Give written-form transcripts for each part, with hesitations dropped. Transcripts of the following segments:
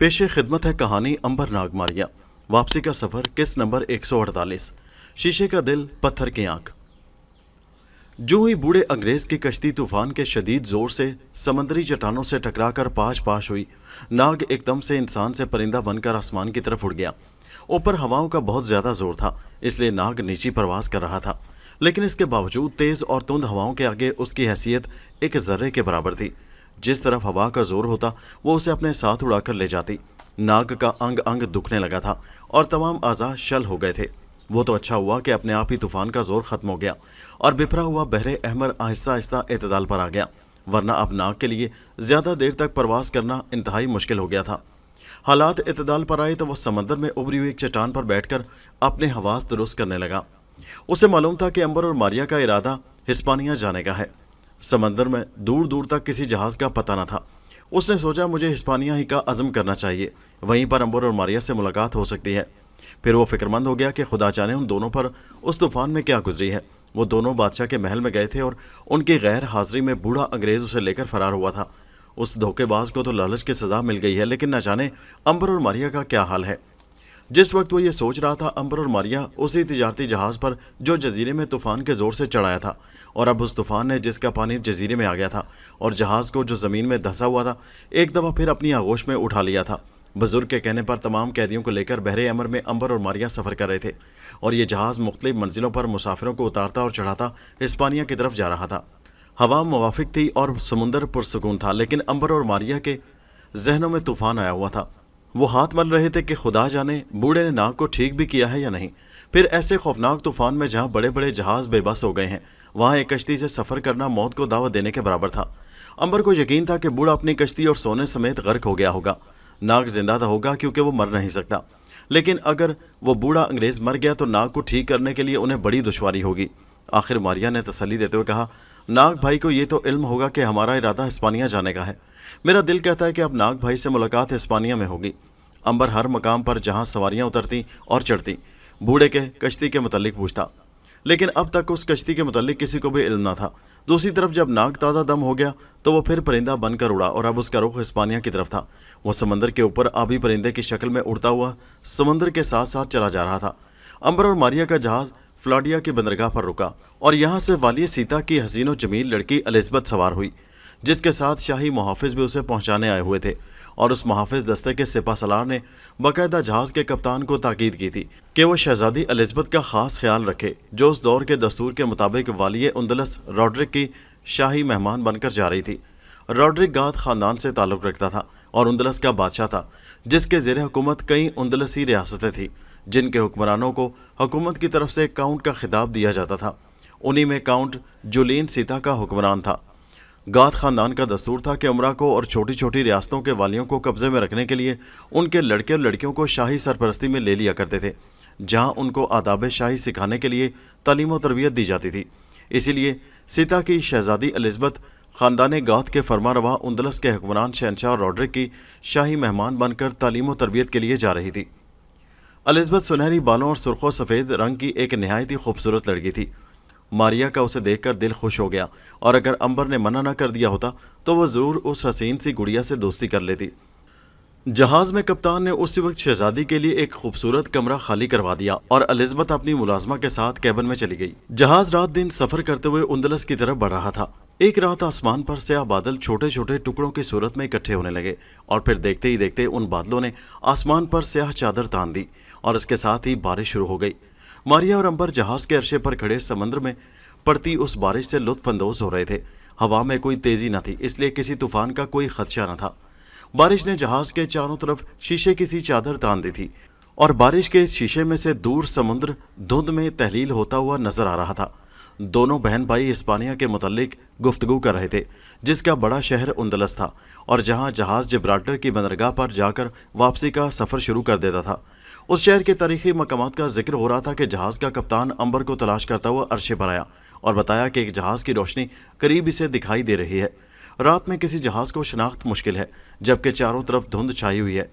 پیش خدمت ہے کہانی امبر ناگ ماریا۔ واپسی کا سفر قسط نمبر 148، شیشے کا دل پتھر کی آنکھ۔ جو ہی بوڑھے انگریز کی کشتی طوفان کے شدید زور سے سمندری چٹانوں سے ٹکرا کر پاش پاش ہوئی، ناگ ایک دم سے انسان سے پرندہ بن کر آسمان کی طرف اڑ گیا۔ اوپر ہواؤں کا بہت زیادہ زور تھا، اس لیے ناگ نیچی پرواز کر رہا تھا، لیکن اس کے باوجود تیز اور تند ہواؤں کے آگے اس کی حیثیت ایک ذرے کے برابر تھی۔ جس طرف ہوا کا زور ہوتا وہ اسے اپنے ساتھ اڑا کر لے جاتی۔ ناگ کا انگ انگ دکھنے لگا تھا اور تمام اعضاء شل ہو گئے تھے۔ وہ تو اچھا ہوا کہ اپنے آپ ہی طوفان کا زور ختم ہو گیا اور بپھرا ہوا بحر احمر آہستہ آہستہ اعتدال پر آ گیا، ورنہ اب ناگ کے لیے زیادہ دیر تک پرواز کرنا انتہائی مشکل ہو گیا تھا۔ حالات اعتدال پر آئے تو وہ سمندر میں ابری ہوئی ایک چٹان پر بیٹھ کر اپنے حواس درست کرنے لگا۔ اسے معلوم تھا کہ امبر اور ماریا کا ارادہ ہسپانیہ جانے کا ہے۔ سمندر میں دور دور تک کسی جہاز کا پتہ نہ تھا۔ اس نے سوچا مجھے ہسپانیہ ہی کا عزم کرنا چاہیے، وہیں پر امبر اور ماریا سے ملاقات ہو سکتی ہے۔ پھر وہ فکر مند ہو گیا کہ خدا جانے ان دونوں پر اس طوفان میں کیا گزری ہے۔ وہ دونوں بادشاہ کے محل میں گئے تھے اور ان کی غیر حاضری میں بوڑھا انگریز اسے لے کر فرار ہوا تھا۔ اس دھوکے باز کو تو لالچ کی سزا مل گئی ہے، لیکن نہ جانے امبر اور ماریا کا کیا حال ہے۔ جس وقت وہ یہ سوچ رہا تھا، امبر اور ماریا اسی تجارتی جہاز پر جو جزیرے میں طوفان کے زور سے چڑھایا تھا، اور اب اس طوفان نے جس کا پانی جزیرے میں آ گیا تھا اور جہاز کو جو زمین میں دھسا ہوا تھا ایک دفعہ پھر اپنی آغوش میں اٹھا لیا تھا۔ بزرگ کے کہنے پر تمام قیدیوں کو لے کر بحر احمر میں امبر اور ماریا سفر کر رہے تھے، اور یہ جہاز مختلف منزلوں پر مسافروں کو اتارتا اور چڑھاتا ہسپانیہ کی طرف جا رہا تھا۔ ہوا موافق تھی اور سمندر پرسکون تھا، لیکن امبر اور ماریا کے ذہنوں میں طوفان آیا ہوا تھا۔ وہ ہاتھ مل رہے تھے کہ خدا جانے بوڑھے نے ناگ کو ٹھیک بھی کیا ہے یا نہیں۔ پھر ایسے خوفناک طوفان میں جہاں بڑے بڑے جہاز بے بس ہو گئے ہیں، وہاں ایک کشتی سے سفر کرنا موت کو دعوت دینے کے برابر تھا۔ امبر کو یقین تھا کہ بوڑھا اپنی کشتی اور سونے سمیت غرق ہو گیا ہوگا۔ ناگ زندہ تھا ہوگا کیونکہ وہ مر نہیں سکتا، لیکن اگر وہ بوڑھا انگریز مر گیا تو ناگ کو ٹھیک کرنے کے لیے انہیں بڑی دشواری ہوگی۔ آخر ماریا نے تسلی دیتے ہوئے کہا، ناگ بھائی کو یہ تو علم ہوگا کہ ہمارا ارادہ ہسپانیہ جانے کا ہے۔ میرا دل کہتا ہے کہ اب ناگ بھائی سے ملاقات ہسپانیہ میں ہوگی۔ امبر ہر مقام پر جہاں سواریاں اترتی اور چڑھتی بوڑھے کے کشتی کے متعلق پوچھتا، لیکن اب تک اس کشتی کے متعلق کسی کو بھی علم نہ تھا۔ دوسری طرف جب ناگ تازہ دم ہو گیا تو وہ پھر پرندہ بن کر اڑا، اور اب اس کا رخ ہسپانیہ کی طرف تھا۔ وہ سمندر کے اوپر آبی پرندے کی شکل میں اڑتا ہوا سمندر کے ساتھ ساتھ چلا جا رہا تھا۔ امبر اور ماریا کا جہاز فلاڈیا کی بندرگاہ پر رکا، اور یہاں سے والی سیتا کی حسین و جمیل لڑکی الزبتھ سوار ہوئی، جس کے ساتھ شاہی محافظ بھی اسے پہنچانے آئے ہوئے تھے۔ اور اس محافظ دستے کے سپہ سالار نے باقاعدہ جہاز کے کپتان کو تاکید کی تھی کہ وہ شہزادی الزبتھ کا خاص خیال رکھے، جو اس دور کے دستور کے مطابق والی اندلس روڈرک کی شاہی مہمان بن کر جا رہی تھی۔ روڈرک گاتھ خاندان سے تعلق رکھتا تھا اور اندلس کا بادشاہ تھا، جس کے زیر حکومت کئی اندلسی ریاستیں تھیں، جن کے حکمرانوں کو حکومت کی طرف سے کاؤنٹ کا خطاب دیا جاتا تھا۔ انہی میں کاؤنٹ جولین سیتا کا حکمران تھا۔ گاتھ خاندان کا دستور تھا کہ امراء کو اور چھوٹی چھوٹی ریاستوں کے والیوں کو قبضے میں رکھنے کے لیے ان کے لڑکے اور لڑکیوں کو شاہی سرپرستی میں لے لیا کرتے تھے، جہاں ان کو آداب شاہی سکھانے کے لیے تعلیم و تربیت دی جاتی تھی۔ اسی لیے سیتا کی شہزادی الزبتھ خاندان گاتھ کے فرما روا اندلس کے حکمران شہنشاہ روڈرک کی شاہی مہمان بن کر تعلیم و تربیت کے لیے جا رہی تھی۔ الزبتھ سنہری بالوں اور سرخ و سفید رنگ کی ایک نہایت ہی خوبصورت لڑکی تھی۔ ماریا کا اسے دیکھ کر دل خوش ہو گیا، اور اگر امبر نے منع نہ کر دیا ہوتا تو وہ ضرور اس حسین سی گڑیا سے دوستی کر لیتی۔ جہاز میں کپتان نے اسی وقت شہزادی کے لیے ایک خوبصورت کمرہ خالی کروا دیا، اور الزبتھ اپنی ملازمہ کے ساتھ کیبن میں چلی گئی۔ جہاز رات دن سفر کرتے ہوئے اندلس کی طرف بڑھ رہا تھا۔ ایک رات آسمان پر سیاہ بادل چھوٹے چھوٹے ٹکڑوں کی صورت میں اکٹھے ہونے لگے، اور پھر دیکھتے ہی دیکھتے ان بادلوں نے آسمان پر سیاہ چادر تان دی، اور اس کے ساتھ ہی بارش شروع ہو گئی۔ ماریا اور امبر جہاز کے عرصے پر کھڑے سمندر میں پڑتی اس بارش سے لطف اندوز ہو رہے تھے۔ ہوا میں کوئی تیزی نہ تھی، اس لیے کسی طوفان کا کوئی خدشہ نہ تھا۔ بارش نے جہاز کے چاروں طرف شیشے کی سی چادر تان دی تھی، اور بارش کے اس شیشے میں سے دور سمندر دھند میں تحلیل ہوتا ہوا نظر آ رہا تھا۔ دونوں بہن بھائی ہسپانیہ کے متعلق گفتگو کر رہے تھے، جس کا بڑا شہر اندلس تھا، اور جہاں جہاز جبرالٹر کی بندرگاہ پر جا کر واپسی کا سفر شروع کر دیتا تھا۔ اس شہر کے تاریخی مقامات کا ذکر ہو رہا تھا کہ جہاز کا کپتان امبر کو تلاش کرتا ہوا عرشے پر آیا اور بتایا کہ ایک جہاز کی روشنی قریب اسے دکھائی دے رہی ہے۔ رات میں کسی جہاز کو شناخت مشکل ہے، جبکہ چاروں طرف دھند چھائی ہوئی ہے۔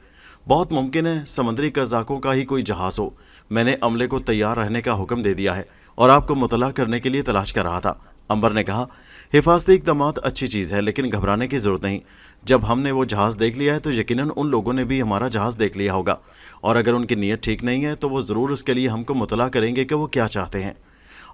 بہت ممکن ہے سمندری قزاقوں کا ہی کوئی جہاز ہو۔ میں نے عملے کو تیار رہنے کا حکم دے دیا ہے اور آپ کو مطلع کرنے کے لیے تلاش کر رہا تھا۔ अंबर ने कहा, हिफाजती इक़दामात अच्छी चीज़ है, लेकिन घबराने की ज़रूरत नहीं। जब हमने वो जहाज़ देख लिया है तो यकीनन उन लोगों ने भी हमारा जहाज़ देख लिया होगा, और अगर उनकी नीयत ठीक नहीं है तो वो ज़रूर उसके लिए हमको मुतला करेंगे कि वो क्या चाहते हैं।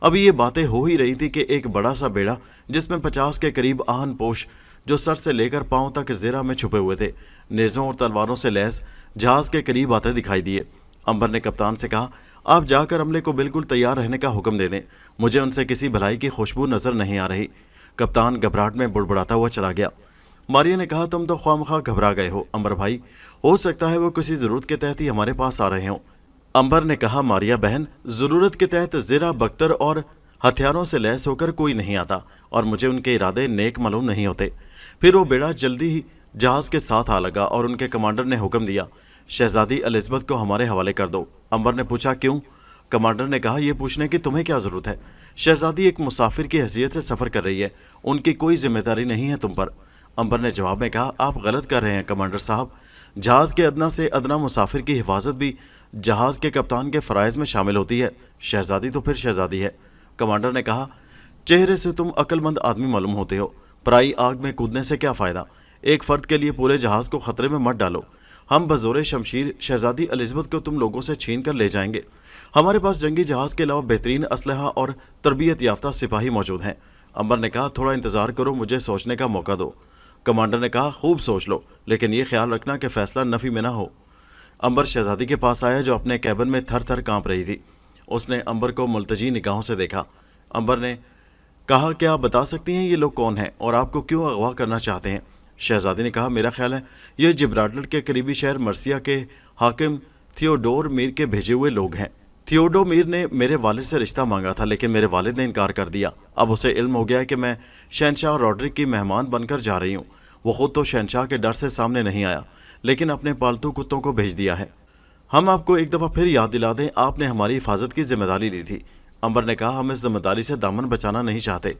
अभी ये बातें हो ही रही थी कि एक बड़ा सा बेड़ा जिसमें 50 के करीब आहन पोश, जो सर से लेकर पांव तक ज़ेरा में छुपे हुए थे, नेज़ों और तलवारों से लैस जहाज़ के करीब आते दिखाई दिए। अंबर ने कप्तान से कहा, आप जाकर अमले को बिल्कुल तैयार रहने का हुक्म दे दें, मुझे उनसे किसी भलाई की खुशबू नज़र नहीं आ रही। कप्तान घबराहट में बुड़बुड़ाता हुआ चला गया। मारिया ने कहा, तुम तो ख्वामखा घबरा गए हो अंबर भाई, हो सकता है वो किसी ज़रूरत के तहत ही हमारे पास आ रहे हों। अंबर ने कहा, मारिया बहन, ज़रूरत के तहत ज़ेरा बख्तर और हथियारों से लैस होकर कोई नहीं आता, और मुझे उनके इरादे नेक मालूम नहीं होते। फिर वो बेड़ा जल्दी ही जहाज़ के साथ आ लगा और उनके कमांडर ने हुक्म दिया, शहजादी एलिज़ाबेथ को हमारे हवाले कर दो। अंबर ने पूछा, क्यों? कमांडर ने कहा, यह पूछने की तुम्हें क्या ज़रूरत है? शहजादी एक मुसाफिर की हैसियत से सफ़र कर रही है, उनकी कोई जिम्मेदारी नहीं है तुम पर। अंबर ने जवाब में कहा, आप गलत कर रहे हैं कमांडर साहब, जहाज़ के अदना से अदना मुसाफिर की हिफाजत भी जहाज़ के कप्तान के फ़राइज़ में शामिल होती है। शहजादी तो फिर शहजादी है। कमांडर ने कहा, चेहरे से तुम अक्लमंद आदमी मालूम होते हो, पराई आग में कूदने से क्या फ़ायदा? एक फ़र्द के लिए पूरे जहाज़ को ख़तरे में मत डालो। हम बज़ोरे शमशीर शहजादी एलिज़ाबेथ को तुम लोगों से छीन कर ले जाएंगे। हमारे पास जंगी जहाज़ के अलावा बेहतरीन असलहा और तरबियत याफ्ता सिपाही मौजूद हैं। अंबर ने कहा, थोड़ा इंतज़ार करो, मुझे सोचने का मौका दो। कमांडर ने कहा, खूब सोच लो, लेकिन ये ख्याल रखना कि फ़ैसला नफ़ी में ना हो। अंबर शहजादी के पास आया, जो अपने कैबिन में थर थर काँप रही थी। उसने अंबर को मुल्तजी निगाहों से देखा। अंबर ने कहा, क्या आप बता सकती हैं ये लोग कौन हैं और आपको क्यों अगवा करना चाहते हैं? शहजादी ने कहा, मेरा ख्याल है ये जिब्राल्टर के करीबी शहर मर्सिया के हाकिम थियोडोर मीर के भेजे हुए लोग हैं। थियोडोर मीर ने मेरे वालिद से रिश्ता मांगा था, लेकिन मेरे वालिद ने इनकार कर दिया। अब उसे इल्म हो गया है कि मैं शहनशाह रॉड्रिक की मेहमान बनकर जा रही हूँ। वो खुद तो शहनशाह के डर से सामने नहीं आया, लेकिन अपने पालतू कुत्तों को भेज दिया है। हम आपको एक दफ़ा फिर याद दिला दें, आपने हमारी हिफाजत की जिम्मेदारी ली थी। अंबर ने कहा, हम इस जिम्मेदारी से दामन बचाना नहीं चाहते,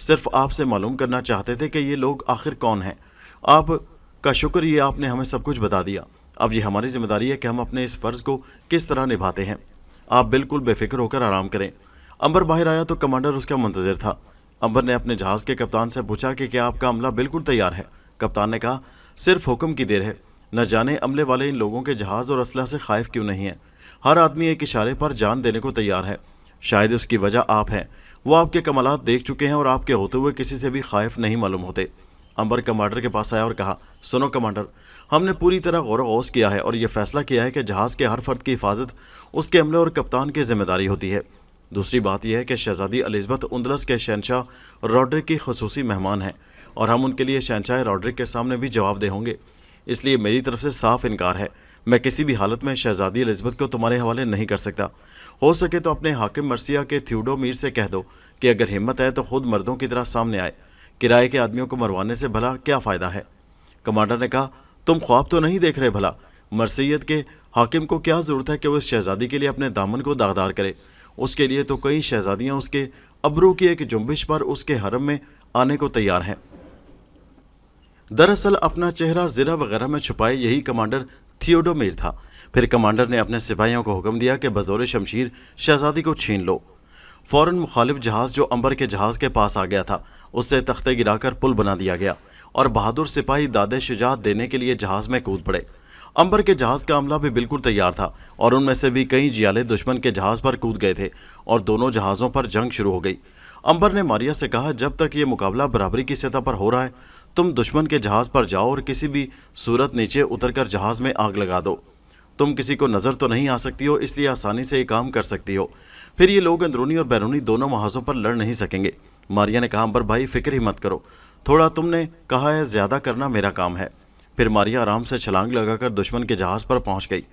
सिर्फ आपसे मालूम करना चाहते थे कि ये लोग आखिर कौन हैं। आप का शुक्र, ये आपने हमें सब कुछ बता दिया। अब ये हमारी जिम्मेदारी है कि हम अपने इस फ़र्ज़ को किस तरह निभाते हैं। आप बिल्कुल बेफिक्र होकर आराम करें। अंबर बाहर आया तो कमांडर उसका मुंतज़िर था। अंबर ने अपने जहाज़ के कप्तान से पूछा कि क्या आपका अमला बिल्कुल तैयार है? कप्तान ने कहा, सिर्फ हुक्म की देर है। न जाने अमले वाले इन लोगों के जहाज़ और असलहा से खाइफ क्यों नहीं है। हर आदमी एक इशारे पर जान देने को तैयार है। शायद उसकी वजह आप हैं। वो आपके कमालात देख चुके हैं और आपके होते हुए किसी से भी खाइफ नहीं मालूम होते। अंबर कमांडर के पास आया और कहा, सुनो कमांडर, हमने पूरी तरह गौर गौस किया है और ये फैसला किया है कि जहाज़ के हर फर्द की हिफाजत उसके अमले और कप्तान की जिम्मेदारी होती है। दूसरी बात यह है कि शहजादी एलिज़ाबेथ उंदलस के शहनशाह रॉड्रिक की खसूसी मेहमान हैं, और हम उनके लिए शहनशाह रॉड्रिक के सामने भी जवाबदेह होंगे। इसलिए मेरी तरफ से साफ इनकार है। मैं किसी भी हालत में शहजादी एलिज़ाबेथ को तुम्हारे हवाले नहीं कर सकता। हो सके तो अपने हाकिम मर्सिया के थियोडोर मीर से कह दो कि अगर हिम्मत है तो खुद मर्दों की तरह सामने आए। किराए के आदमियों को मरवाने से भला क्या फ़ायदा है? कमांडर ने कहा, तुम ख्वाब तो नहीं देख रहे भला? मर्सियत के हाकिम को क्या ज़रूरत है कि वो इस शहजादी के लिए अपने दामन को दागदार करे? उसके लिए तो कई शहजादियाँ उसके अबरू की एक जुम्बिश पर उसके हरम में आने को तैयार हैं। दरअसल अपना चेहरा ज़रा वगैरह में छुपाए यही कमांडर थियोडोर मीर था। फिर कमांडर ने अपने सिपाहियों को हुक्म दिया कि बज़ोर शमशीर शहजादी को छीन लो। फ़ौरन मुखालिफ जहाज़ जो अंबर के जहाज़ के पास आ गया था, उससे तख्ते गिराकर पुल बना दिया गया और बहादुर सिपाही दादे शुजात देने के लिए जहाज़ में कूद पड़े। अंबर के जहाज़ का अमला भी बिल्कुल तैयार था और उनमें से भी कई जियाले दुश्मन के जहाज़ पर कूद गए थे और दोनों जहाज़ों पर जंग शुरू हो गई। अंबर ने मारिया से कहा, जब तक ये मुकाबला बराबरी की सतह पर हो रहा है, तुम दुश्मन के जहाज़ पर जाओ और किसी भी सूरत नीचे उतरकर जहाज़ में आग लगा दो। तुम किसी को नज़र तो नहीं आ सकती हो, इसलिए आसानी से ये काम कर सकती हो। फिर ये लोग अंदरूनी और बैरूनी दोनों महाजों पर लड़ नहीं सकेंगे। मारिया ने कहा, अंबर भाई फिक्र ही मत करो, थोड़ा तुमने कहा है, ज़्यादा करना मेरा काम है। फिर मारिया आराम से छलांग लगाकर दुश्मन के जहाज़ पर पहुंच गई।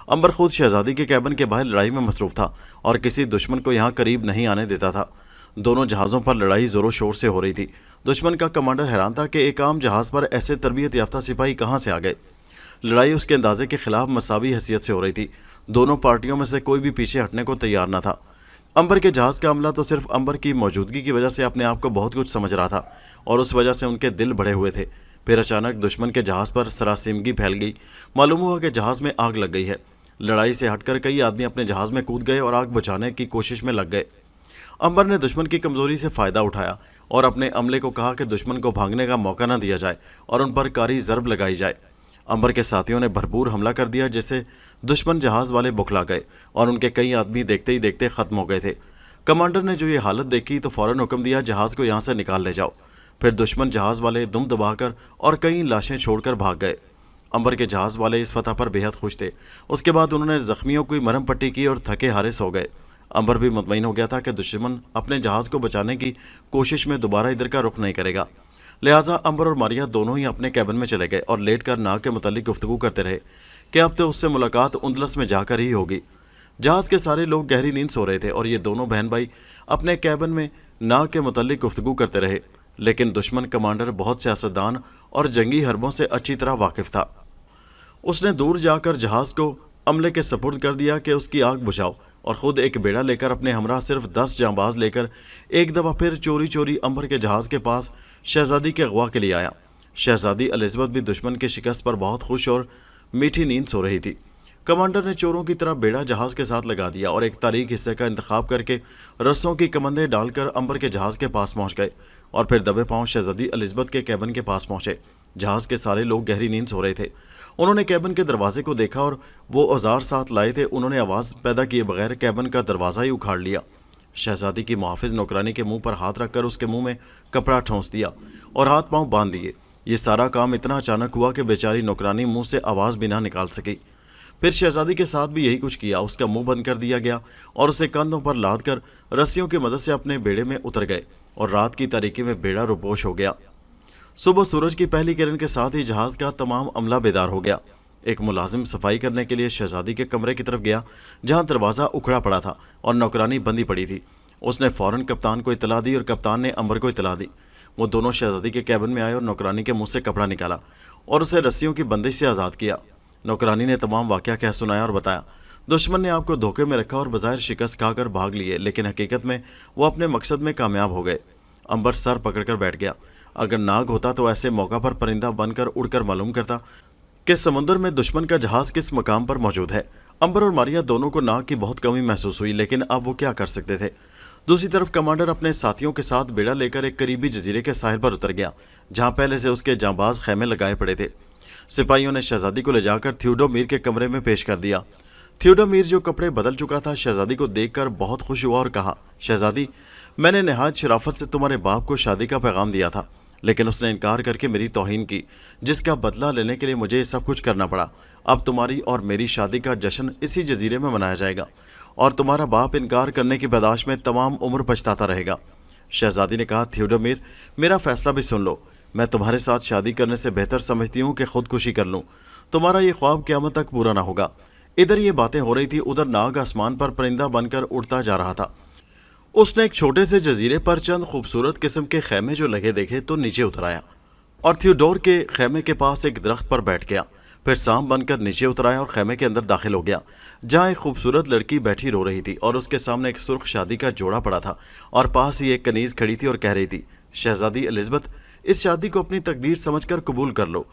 अंबर खुद शहजादी के कैबिन के बाहर लड़ाई में मसरूफ़ था और किसी दुश्मन को यहाँ करीब नहीं आने देता था। दोनों जहाज़ों पर लड़ाई ज़ोरों शोर से हो रही थी। दुश्मन का कमांडर हैरान था कि एक आम जहाज़ पर ऐसे तरबियत याफ्ता सिपाही कहाँ से आ गए। लड़ाई उसके अंदाजे के खिलाफ मसावी हैसियत से हो रही थी। दोनों पार्टियों में से कोई भी पीछे हटने को तैयार न था। अंबर के जहाज़ का अमला तो सिर्फ अंबर की मौजूदगी की वजह से अपने आप को बहुत कुछ समझ रहा था और उस वजह से उनके दिल बढ़े हुए थे। फिर अचानक दुश्मन के जहाज़ पर सरासिमगी फैल गई। मालूम हुआ कि जहाज़ में आग लग गई है। लड़ाई से हटकर कई आदमी अपने जहाज़ में कूद गए और आग बुझाने की कोशिश में लग गए। अंबर ने दुश्मन की कमजोरी से फायदा उठाया और अपने अमले को कहा कि दुश्मन को भागने का मौका न दिया जाए और उन पर कारी ज़रब लगाई जाए। अंबर के साथियों ने भरपूर हमला कर दिया, जिससे दुश्मन जहाज़ वाले बुखला गए और उनके कई आदमी देखते ही देखते ख़त्म हो गए थे। कमांडर ने जो ये हालत देखी तो फ़ौरन हुक्म दिया, जहाज़ को यहाँ से निकाल ले जाओ। फिर दुश्मन जहाज़ वाले दुम दबाकर और कई लाशें छोड़कर भाग गए। अंबर के जहाज़ वाले इस फतह पर बेहद खुश थे। उसके बाद उन्होंने ज़ख्मियों की मरहम पट्टी की और थके हारे सो गए। अंबर भी मुतमईन हो गया था कि दुश्मन अपने जहाज़ को बचाने की कोशिश में दोबारा इधर का रुख नहीं करेगा। लिहाजा अंबर और मारिया दोनों ही अपने कैबिन में चले गए और लेट कर नाग के मुतालिक गुफ्तगू करते रहे कि अब तो उससे मुलाकात उंदलस में जाकर ही होगी। जहाज़ के सारे लोग गहरी नींद सो रहे थे और ये दोनों बहन भाई अपने कैबिन में नाग के मुतालिक गुफ्तगू करते रहे। लेकिन दुश्मन कमांडर बहुत सियासतदान और जंगी हरबों से अच्छी तरह वाकिफ था। उसने दूर जाकर जहाज़ को अमले के सपुर्द कर दिया कि उसकी आग बुझाओ, और ख़ुद एक बेड़ा लेकर अपने हमरा सिर्फ 10 जांबाज लेकर एक दफ़ा फिर चोरी चोरी अंबर के जहाज़ के पास शहजादी के अगवा के लिए आया। शहजादी एलिज़ाबेथ भी दुश्मन की शिकस्त पर बहुत खुश और मीठी नींद सो रही थी। कमांडर ने चोरों की तरह बेड़ा जहाज़ के साथ लगा दिया और एक तारीख हिस्से का इंतखाब करके रस्सों की कमंदे डालकर अंबर के जहाज़ के पास पहुँच गए और फिर दबे पाँव शहजादी एलिज़ाबेथ के कैबिन के पास पहुँचे। जहाज़ के सारे लोग गहरी नींद सो रहे थे। उन्होंने कैबिन के दरवाजे को देखा और वो औजार साथ लाए थे। उन्होंने आवाज़ पैदा किए बगैर कैबिन का दरवाज़ा ही उखाड़ लिया। शहजादी की मुहाफिज नौकरानी के मुंह पर हाथ रखकर उसके मुंह में कपड़ा ठोंस दिया और हाथ पांव बांध दिए। ये सारा काम इतना अचानक हुआ कि बेचारी नौकरानी मुंह से आवाज़ भी ना निकाल सकी। फिर शहजादी के साथ भी यही कुछ किया। उसका मुंह बंद कर दिया गया और उसे कंधों पर लाद कर रस्सियों की मदद से अपने बेड़े में उतर गए और रात की तारीकी में बेड़ा रुपोश हो गया। सुबह सूरज की पहली किरण के साथ ही जहाज़ का तमाम अमला बेदार हो गया। एक मुलाजिम सफाई करने के लिए शहजादी के कमरे की तरफ गया, जहां दरवाज़ा उखड़ा पड़ा था और नौकरानी बंदी पड़ी थी। उसने फ़ौरन कप्तान को इतला दी और कप्तान ने अंबर को इतला दी। वो दोनों शहजादी के कैबिन में आए और नौकरानी के मुंह से कपड़ा निकाला और उसे रस्सियों की बंदिश से आज़ाद किया। नौकरानी ने तमाम वाक़या कह सुनाया और बताया, दुश्मन ने आपको धोखे में रखा और बज़ाहिर शिकस्त खाकर भाग लिए, लेकिन हकीकत में वो अपने मकसद में कामयाब हो गए। अंबर सर पकड़कर बैठ गया। अगर नाग होता तो ऐसे मौका पर परिंदा बनकर उड़कर मालूम करता कि समुद्र में दुश्मन का जहाज़ किस मकाम पर मौजूद है। अंबर और मारिया दोनों को नाग की बहुत कमी महसूस हुई, लेकिन अब वो क्या कर सकते थे। दूसरी तरफ कमांडर अपने साथियों के साथ बेड़ा लेकर एक करीबी जजीरे के साहिल पर उतर गया, जहाँ पहले से उसके जांबाज खैमे लगाए पड़े थे। सिपाहियों ने शहजादी को ले जाकर थियोडोमीर के कमरे में पेश कर दिया। थियोडोमीर, जो कपड़े बदल चुका था, शहजादी को देखकर बहुत खुश हुआ और कहा, शहजादी, मैंने नहायत शराफत से तुम्हारे बाप को शादी का पैगाम दिया था, लेकिन उसने इनकार करके मेरी तौहीन की, जिसका बदला लेने के लिए मुझे सब कुछ करना पड़ा। अब तुम्हारी और मेरी शादी का जश्न इसी जजीरे में मनाया जाएगा और तुम्हारा बाप इनकार करने की बर्दाश्त में तमाम उम्र पछताता रहेगा। शहजादी ने कहा, थियोडोमीर, मेरा फैसला भी सुन लो। मैं तुम्हारे साथ शादी करने से बेहतर समझती हूँ कि खुदकुशी कर लूँ। तुम्हारा ये ख्वाब क़यामत तक पूरा ना होगा। इधर ये बातें हो रही थी, उधर नाग आसमान पर परिंदा बनकर उड़ता जा रहा था। उसने एक छोटे से जजीरे पर चंद खूबसूरत किस्म के खैमे जो लगे देखे तो नीचे उतर आया और थियोडोर के खैमे के पास एक दरख्त पर बैठ गया। फिर सांप बनकर नीचे उतर आया और खैमे के अंदर दाखिल हो गया, जहाँ एक खूबसूरत लड़की बैठी रो रही थी और उसके सामने एक सुर्ख शादी का जोड़ा पड़ा था और पास ही एक कनीज खड़ी थी और कह रही थी, शहजादी एलिज़ाबेथ, इस शादी को अपनी तकदीर समझकर कबूल कर लो,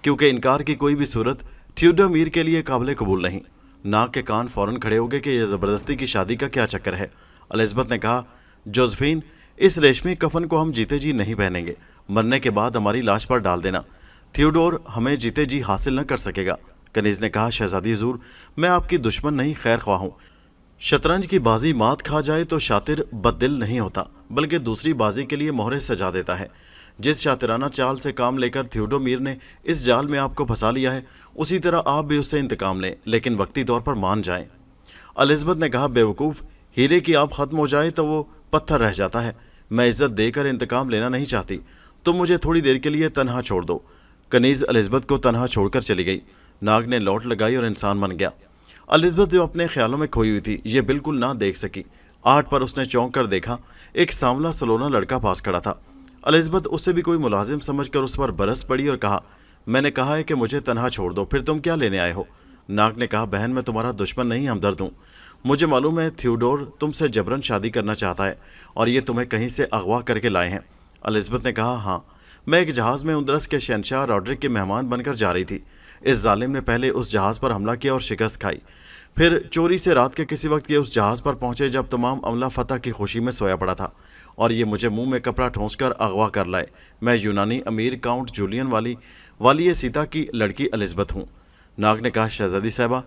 क्योंकि इनकार की कोई भी सूरत थियोडोमीर के लिए काबिल कबूल नहीं। नाग के कान फौरन खड़े हो गए कि यह ज़बरदस्ती की शादी का क्या चक्कर है। एलिज़ाबेथ ने कहा, जोसेफिन, इस रेशमी कफन को हम जीते जी नहीं पहनेंगे। मरने के बाद हमारी लाश पर डाल देना। थियोडोर हमें जीते जी हासिल न कर सकेगा। कनीज ने कहा, शहजादी हुजूर, मैं आपकी दुश्मन नहीं, खैर ख्वाह हूँ। शतरंज की बाजी मात खा जाए तो शातिर बददिल नहीं होता, बल्कि दूसरी बाजी के लिए मोहरे सजा देता है। जिस शातिराना चाल से काम लेकर थियोडोमीर ने इस जाल में आपको फंसा लिया है, उसी तरह आप भी उससे इंतकाम लें, लेकिन वक्ती तौर पर मान जाएं। एलिज़ाबेथ ने कहा, बेवकूफ़, हीरे की आप ख़त्म हो जाए तो वो पत्थर रह जाता है। मैं इज्जत देकर इंतकाम लेना नहीं चाहती। तुम मुझे थोड़ी देर के लिए तन्हा छोड़ दो। कनीज़ एलिज़ाबेथ को तन्हा छोड़कर चली गई। नाग ने लौट लगाई और इंसान बन गया। एलिज़ाबेथ जो अपने ख्यालों में खोई हुई थी, ये बिल्कुल ना देख सकी। आहट पर उसने चौंक कर देखा, एक सांवला सलोना लड़का पास खड़ा था। एलिज़ाबेथ उसे भी कोई मुलाजिम समझकर उस पर बरस पड़ी और कहा, मैंने कहा है कि मुझे तन्हा छोड़ दो, फिर तुम क्या लेने आए हो। नाग ने कहा, बहन, मैं तुम्हारा दुश्मन नहीं, हमदर्द हूँ। मुझे मालूम है थियोडोर तुमसे जबरन शादी करना चाहता है और ये तुम्हें कहीं से अगवा करके लाए हैं। एलिज़ाबेथ ने कहा, हाँ, मैं एक जहाज़ में उंदरस के शहनशाह रॉड्रिक के मेहमान बनकर जा रही थी। इस जालिम ने पहले उस जहाज़ पर हमला किया और शिकस्त खाई। پھر چوری سے رات کے کسی وقت یہ اس جہاز پر پہنچے جب تمام عملہ فتح کی خوشی میں سویا پڑا تھا، اور یہ مجھے منہ میں کپڑا ٹھونس کر اغوا کر لائے۔ میں یونانی امیر کاؤنٹ جولین والی سیتا کی لڑکی الزبتھ ہوں۔ ناگ نے کہا، شہزادی صاحبہ،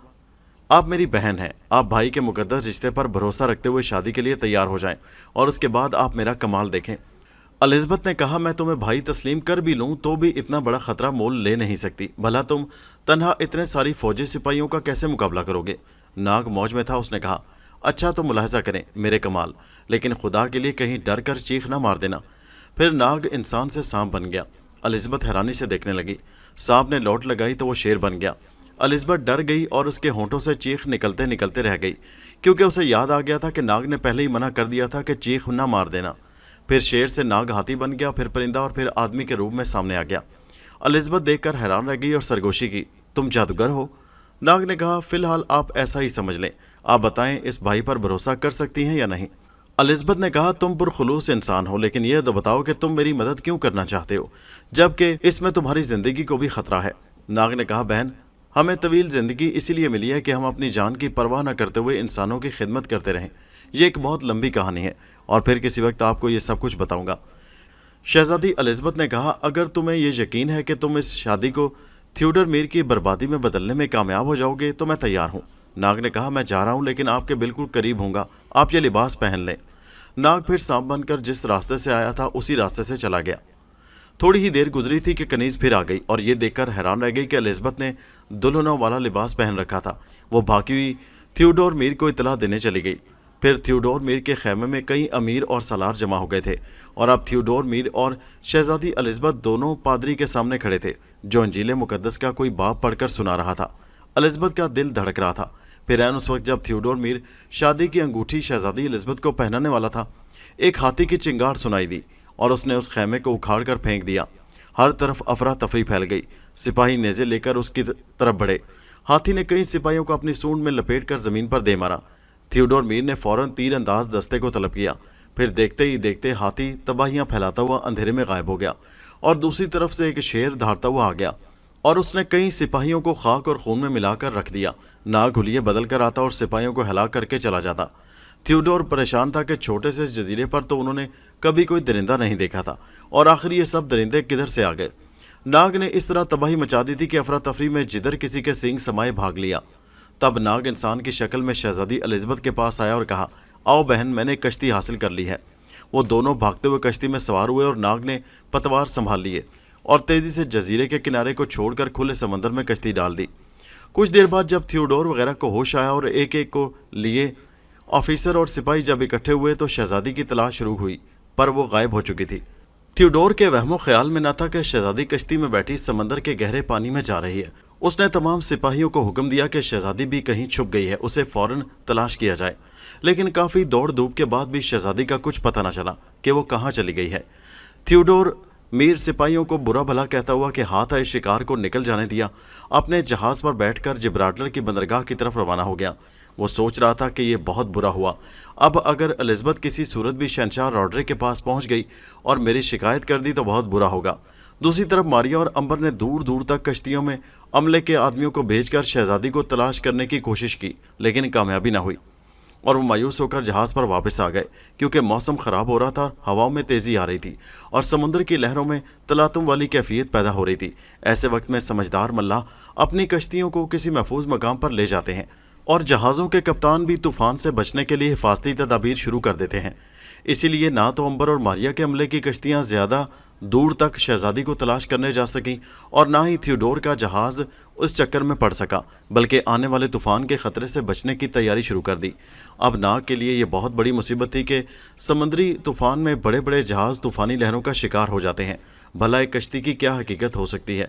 آپ میری بہن ہیں، آپ بھائی کے مقدس رشتے پر بھروسہ رکھتے ہوئے شادی کے لیے تیار ہو جائیں، اور اس کے بعد آپ میرا کمال دیکھیں۔ الزبتھ نے کہا، میں تمہیں بھائی تسلیم کر بھی لوں تو بھی اتنا بڑا خطرہ مول لے نہیں سکتی، بھلا تم تنہا اتنے ساری فوجی سپاہیوں کا کیسے مقابلہ کرو گے؟ ناگ موج میں تھا، اس نے کہا، اچھا تو ملاحظہ کریں میرے کمال، لیکن خدا کے لیے کہیں ڈر کر چیخ نہ مار دینا۔ پھر ناگ انسان سے سانپ بن گیا۔ الزبتھ حیرانی سے دیکھنے لگی۔ سانپ نے لوٹ لگائی تو وہ شیر بن گیا۔ الزبتھ ڈر گئی اور اس کے ہونٹوں سے چیخ نکلتے نکلتے رہ گئی، کیونکہ اسے یاد آ گیا تھا کہ ناگ نے پہلے ہی منع کر دیا تھا کہ چیخ نہ مار دینا۔ پھر شیر سے ناگ ہاتھی بن گیا، پھر پرندہ، اور پھر آدمی کے روپ میں سامنے آ گیا۔ الزبتھ دیکھ کر حیران رہ گئی اور سرگوشی کی، تم جادوگر ہو؟ ناگ نے کہا، فی الحال آپ ایسا ہی سمجھ لیں، آپ بتائیں اس بھائی پر بھروسہ کر سکتی ہیں یا نہیں؟ الزبتھ نے کہا، تم پرخلوص انسان ہو، لیکن یہ تو بتاؤ کہ تم میری مدد کیوں کرنا چاہتے ہو جبکہ اس میں تمہاری زندگی کو بھی خطرہ ہے؟ ناگ نے کہا، بہن، ہمیں طویل زندگی اسی لیے ملی ہے کہ ہم اپنی جان کی پرواہ نہ کرتے ہوئے انسانوں کی خدمت کرتے رہیں۔ یہ ایک بہت لمبی کہانی ہے اور پھر کسی وقت آپ کو یہ سب کچھ بتاؤں گا۔ شہزادی الزبتھ نے کہا، اگر تمہیں یہ یقین ہے کہ تم اس شادی کو تھیوڈر میر کی بربادی میں بدلنے میں کامیاب ہو جاؤ گے تو میں تیار ہوں۔ ناگ نے کہا، میں جا رہا ہوں لیکن آپ کے بالکل قریب ہوں گا، آپ یہ لباس پہن لیں۔ ناگ پھر سانپ بن کر جس راستے سے آیا تھا اسی راستے سے چلا گیا۔ تھوڑی ہی دیر گزری تھی کہ کنیز پھر آ گئی اور یہ دیکھ کر حیران رہ گئی کہ الزبتھ نے دلہنوں والا لباس پہن رکھا تھا۔ وہ بھاگی ہوئی تھیوڈور میر کو اطلاع دینے چلی گئی۔ پھر تھیوڈور میر کے خیمے میں کئی امیر اور سالار جمع ہو گئے تھے، اور اب تھیوڈور میر اور شہزادی الزبتھ دونوں پادری کے سامنے کھڑے تھے جو انجیل مقدس کا کوئی باب پڑھ کر سنا رہا تھا۔ الزبتھ کا دل دھڑک رہا تھا۔ پھر عین اس وقت جب تھیوڈور میر شادی کی انگوٹھی شہزادی الزبتھ کو پہنانے والا تھا، ایک ہاتھی کی چنگاڑ سنائی دی اور اس نے اس خیمے کو اکھاڑ کر پھینک دیا۔ ہر طرف افراتفری پھیل گئی۔ سپاہی نیزے لے کر اس کی طرف بڑھے۔ ہاتھی نے کئی سپاہیوں کو اپنی سونڈ میں لپیٹ کر زمین پر دے مارا۔ تھیوڈور میر نے فوراً تیر انداز دستے کو طلب کیا۔ پھر دیکھتے ہی دیکھتے ہاتھی تباہیاں پھیلاتا ہوا اندھیرے میں غائب ہو گیا، اور دوسری طرف سے ایک شیر دھاڑتا ہوا آ گیا اور اس نے کئی سپاہیوں کو خاک اور خون میں ملا کر رکھ دیا۔ ناگ حلیے بدل کر آتا اور سپاہیوں کو ہلاک کر کے چلا جاتا۔ تھیوڈور پریشان تھا کہ چھوٹے سے جزیرے پر تو انہوں نے کبھی کوئی درندہ نہیں دیکھا تھا، اور آخر یہ سب درندے کدھر سے آ گئے؟ ناگ نے اس طرح تباہی مچا دی تھی کہ افراتفری میں جدھر کسی کے سینگ سمائے بھاگ لیا۔ تب ناگ انسان کی شکل میں شہزادی الزبتھ کے پاس آیا اور کہا، آؤ بہن، میں نے کشتی حاصل کر لی ہے۔ وہ دونوں بھاگتے ہوئے کشتی میں سوار ہوئے اور ناگ نے پتوار سنبھال لیے اور تیزی سے جزیرے کے کنارے کو چھوڑ کر کھلے سمندر میں کشتی ڈال دی۔ کچھ دیر بعد جب تھیوڈور وغیرہ کو ہوش آیا اور ایک ایک کو لیے آفیسر اور سپاہی جب اکٹھے ہوئے تو شہزادی کی تلاش شروع ہوئی، پر وہ غائب ہو چکی تھی۔ تھیوڈور کے وہم و خیال میں نہ تھا کہ شہزادی کشتی میں بیٹھی سمندر کے گہرے پانی میں جا رہی ہے۔ اس نے تمام سپاہیوں کو حکم دیا کہ شہزادی بھی کہیں چھپ گئی ہے، اسے فوراً تلاش کیا جائے۔ لیکن کافی دوڑ دھوپ کے بعد بھی شہزادی کا کچھ پتہ نہ چلا کہ وہ کہاں چلی گئی ہے۔ تھیوڈور میر سپاہیوں کو برا بھلا کہتا ہوا کہ ہاتھ آئے شکار کو نکل جانے دیا، اپنے جہاز پر بیٹھ کر جبرالٹر کی بندرگاہ کی طرف روانہ ہو گیا۔ وہ سوچ رہا تھا کہ یہ بہت برا ہوا، اب اگر الزبتھ کسی صورت بھی شہنشاہ روڈرک کے پاس پہنچ گئی اور میری شکایت کر دی تو بہت برا ہوگا۔ دوسری طرف ماریا اور امبر نے دور دور تک کشتیوں میں عملے کے آدمیوں کو بھیج کر شہزادی کو تلاش کرنے کی کوشش کی، لیکن کامیابی نہ ہوئی، اور وہ مایوس ہو کر جہاز پر واپس آ گئے، کیونکہ موسم خراب ہو رہا تھا، ہواؤں میں تیزی آ رہی تھی اور سمندر کی لہروں میں تلاطم والی کیفیت پیدا ہو رہی تھی۔ ایسے وقت میں سمجھدار ملاح اپنی کشتیوں کو کسی محفوظ مقام پر لے جاتے ہیں، اور جہازوں کے کپتان بھی طوفان سے بچنے کے لیے حفاظتی تدابیر شروع کر دیتے ہیں۔ اسی لیے نہ تو امبر اور ماریا کے عملے کی کشتیاں زیادہ دور تک شہزادی کو تلاش کرنے جا سکیں، اور نہ ہی تھیوڈور کا جہاز اس چکر میں پڑ سکا، بلکہ آنے والے طوفان کے خطرے سے بچنے کی تیاری شروع کر دی۔ اب ناگ کے لیے یہ بہت بڑی مصیبت تھی کہ سمندری طوفان میں بڑے بڑے جہاز طوفانی لہروں کا شکار ہو جاتے ہیں۔ بھلا ایک کشتی کی کیا حقیقت ہو سکتی ہے؟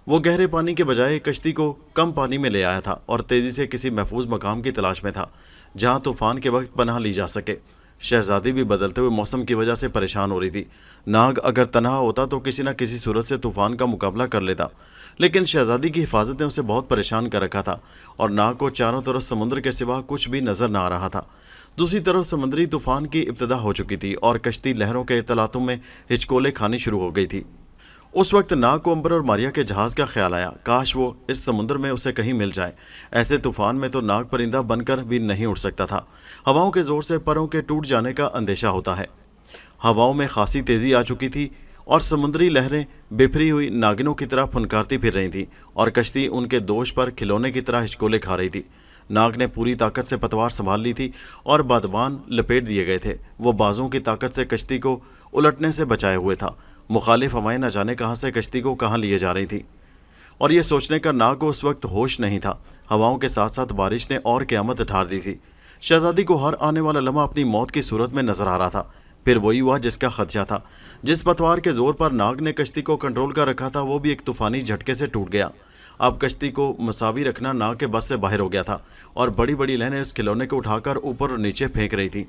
وہ گہرے پانی کے بجائے کشتی کو کم پانی میں لے آیا تھا اور تیزی سے کسی محفوظ مقام کی تلاش میں تھا جہاں طوفان کے وقت پناہ لی جا سکے۔ شہزادی بھی بدلتے ہوئے موسم کی وجہ سے پریشان ہو رہی تھی۔ ناگ اگر تنہا ہوتا تو کسی نہ کسی صورت سے طوفان کا مقابلہ کر لیتا، لیکن شہزادی کی حفاظت نے اسے بہت پریشان کر رکھا تھا، اور ناگ کو چاروں طرف سمندر کے سوا کچھ بھی نظر نہ آ رہا تھا۔ دوسری طرف سمندری طوفان کی ابتدا ہو چکی تھی اور کشتی لہروں کے تلاطم میں ہچکولے کھانی شروع ہو گئی تھی۔ उस वक्त नाग को अंबर और मारिया के जहाज का ख्याल आया। काश वो इस समुद्र में उसे कहीं मिल जाए। ऐसे तूफान में तो नाग परिंदा बनकर भी नहीं उड़ सकता था। हवाओं के जोर से परों के टूट जाने का अंदेशा होता है। हवाओं में खासी तेजी आ चुकी थी और समुद्री लहरें बिफरी हुई नागिनों की तरह फुनकारती फिर रही थीं और कश्ती उनके दोष पर खिलौने की तरह हिचकोले खा रही थी। नाग ने पूरी ताकत से पतवार संभाल ली थी और बादबान लपेट दिए गए थे। वो बाजों की ताकत से कश्ती को उलटने से बचाए हुए था। मुखालिफ हवाएं न जाने कहाँ से कश्ती को कहाँ लिए जा रही थी और ये सोचने का नाग को उस वक्त होश नहीं था। हवाओं के साथ साथ बारिश ने और क़यामत ढार दी थी। शहजादी को हर आने वाला लम्हा अपनी मौत की सूरत में नजर आ रहा था। फिर वही हुआ जिसका खदशा था। जिस पतवार के जोर पर नाग ने कश्ती को कंट्रोल कर रखा था वो भी एक तूफानी झटके से टूट गया। अब कश्ती को मसावी रखना नाग के बस से बाहर हो गया था और बड़ी बड़ी लहरें उस खिलौने को उठाकर ऊपर और नीचे फेंक रही थी।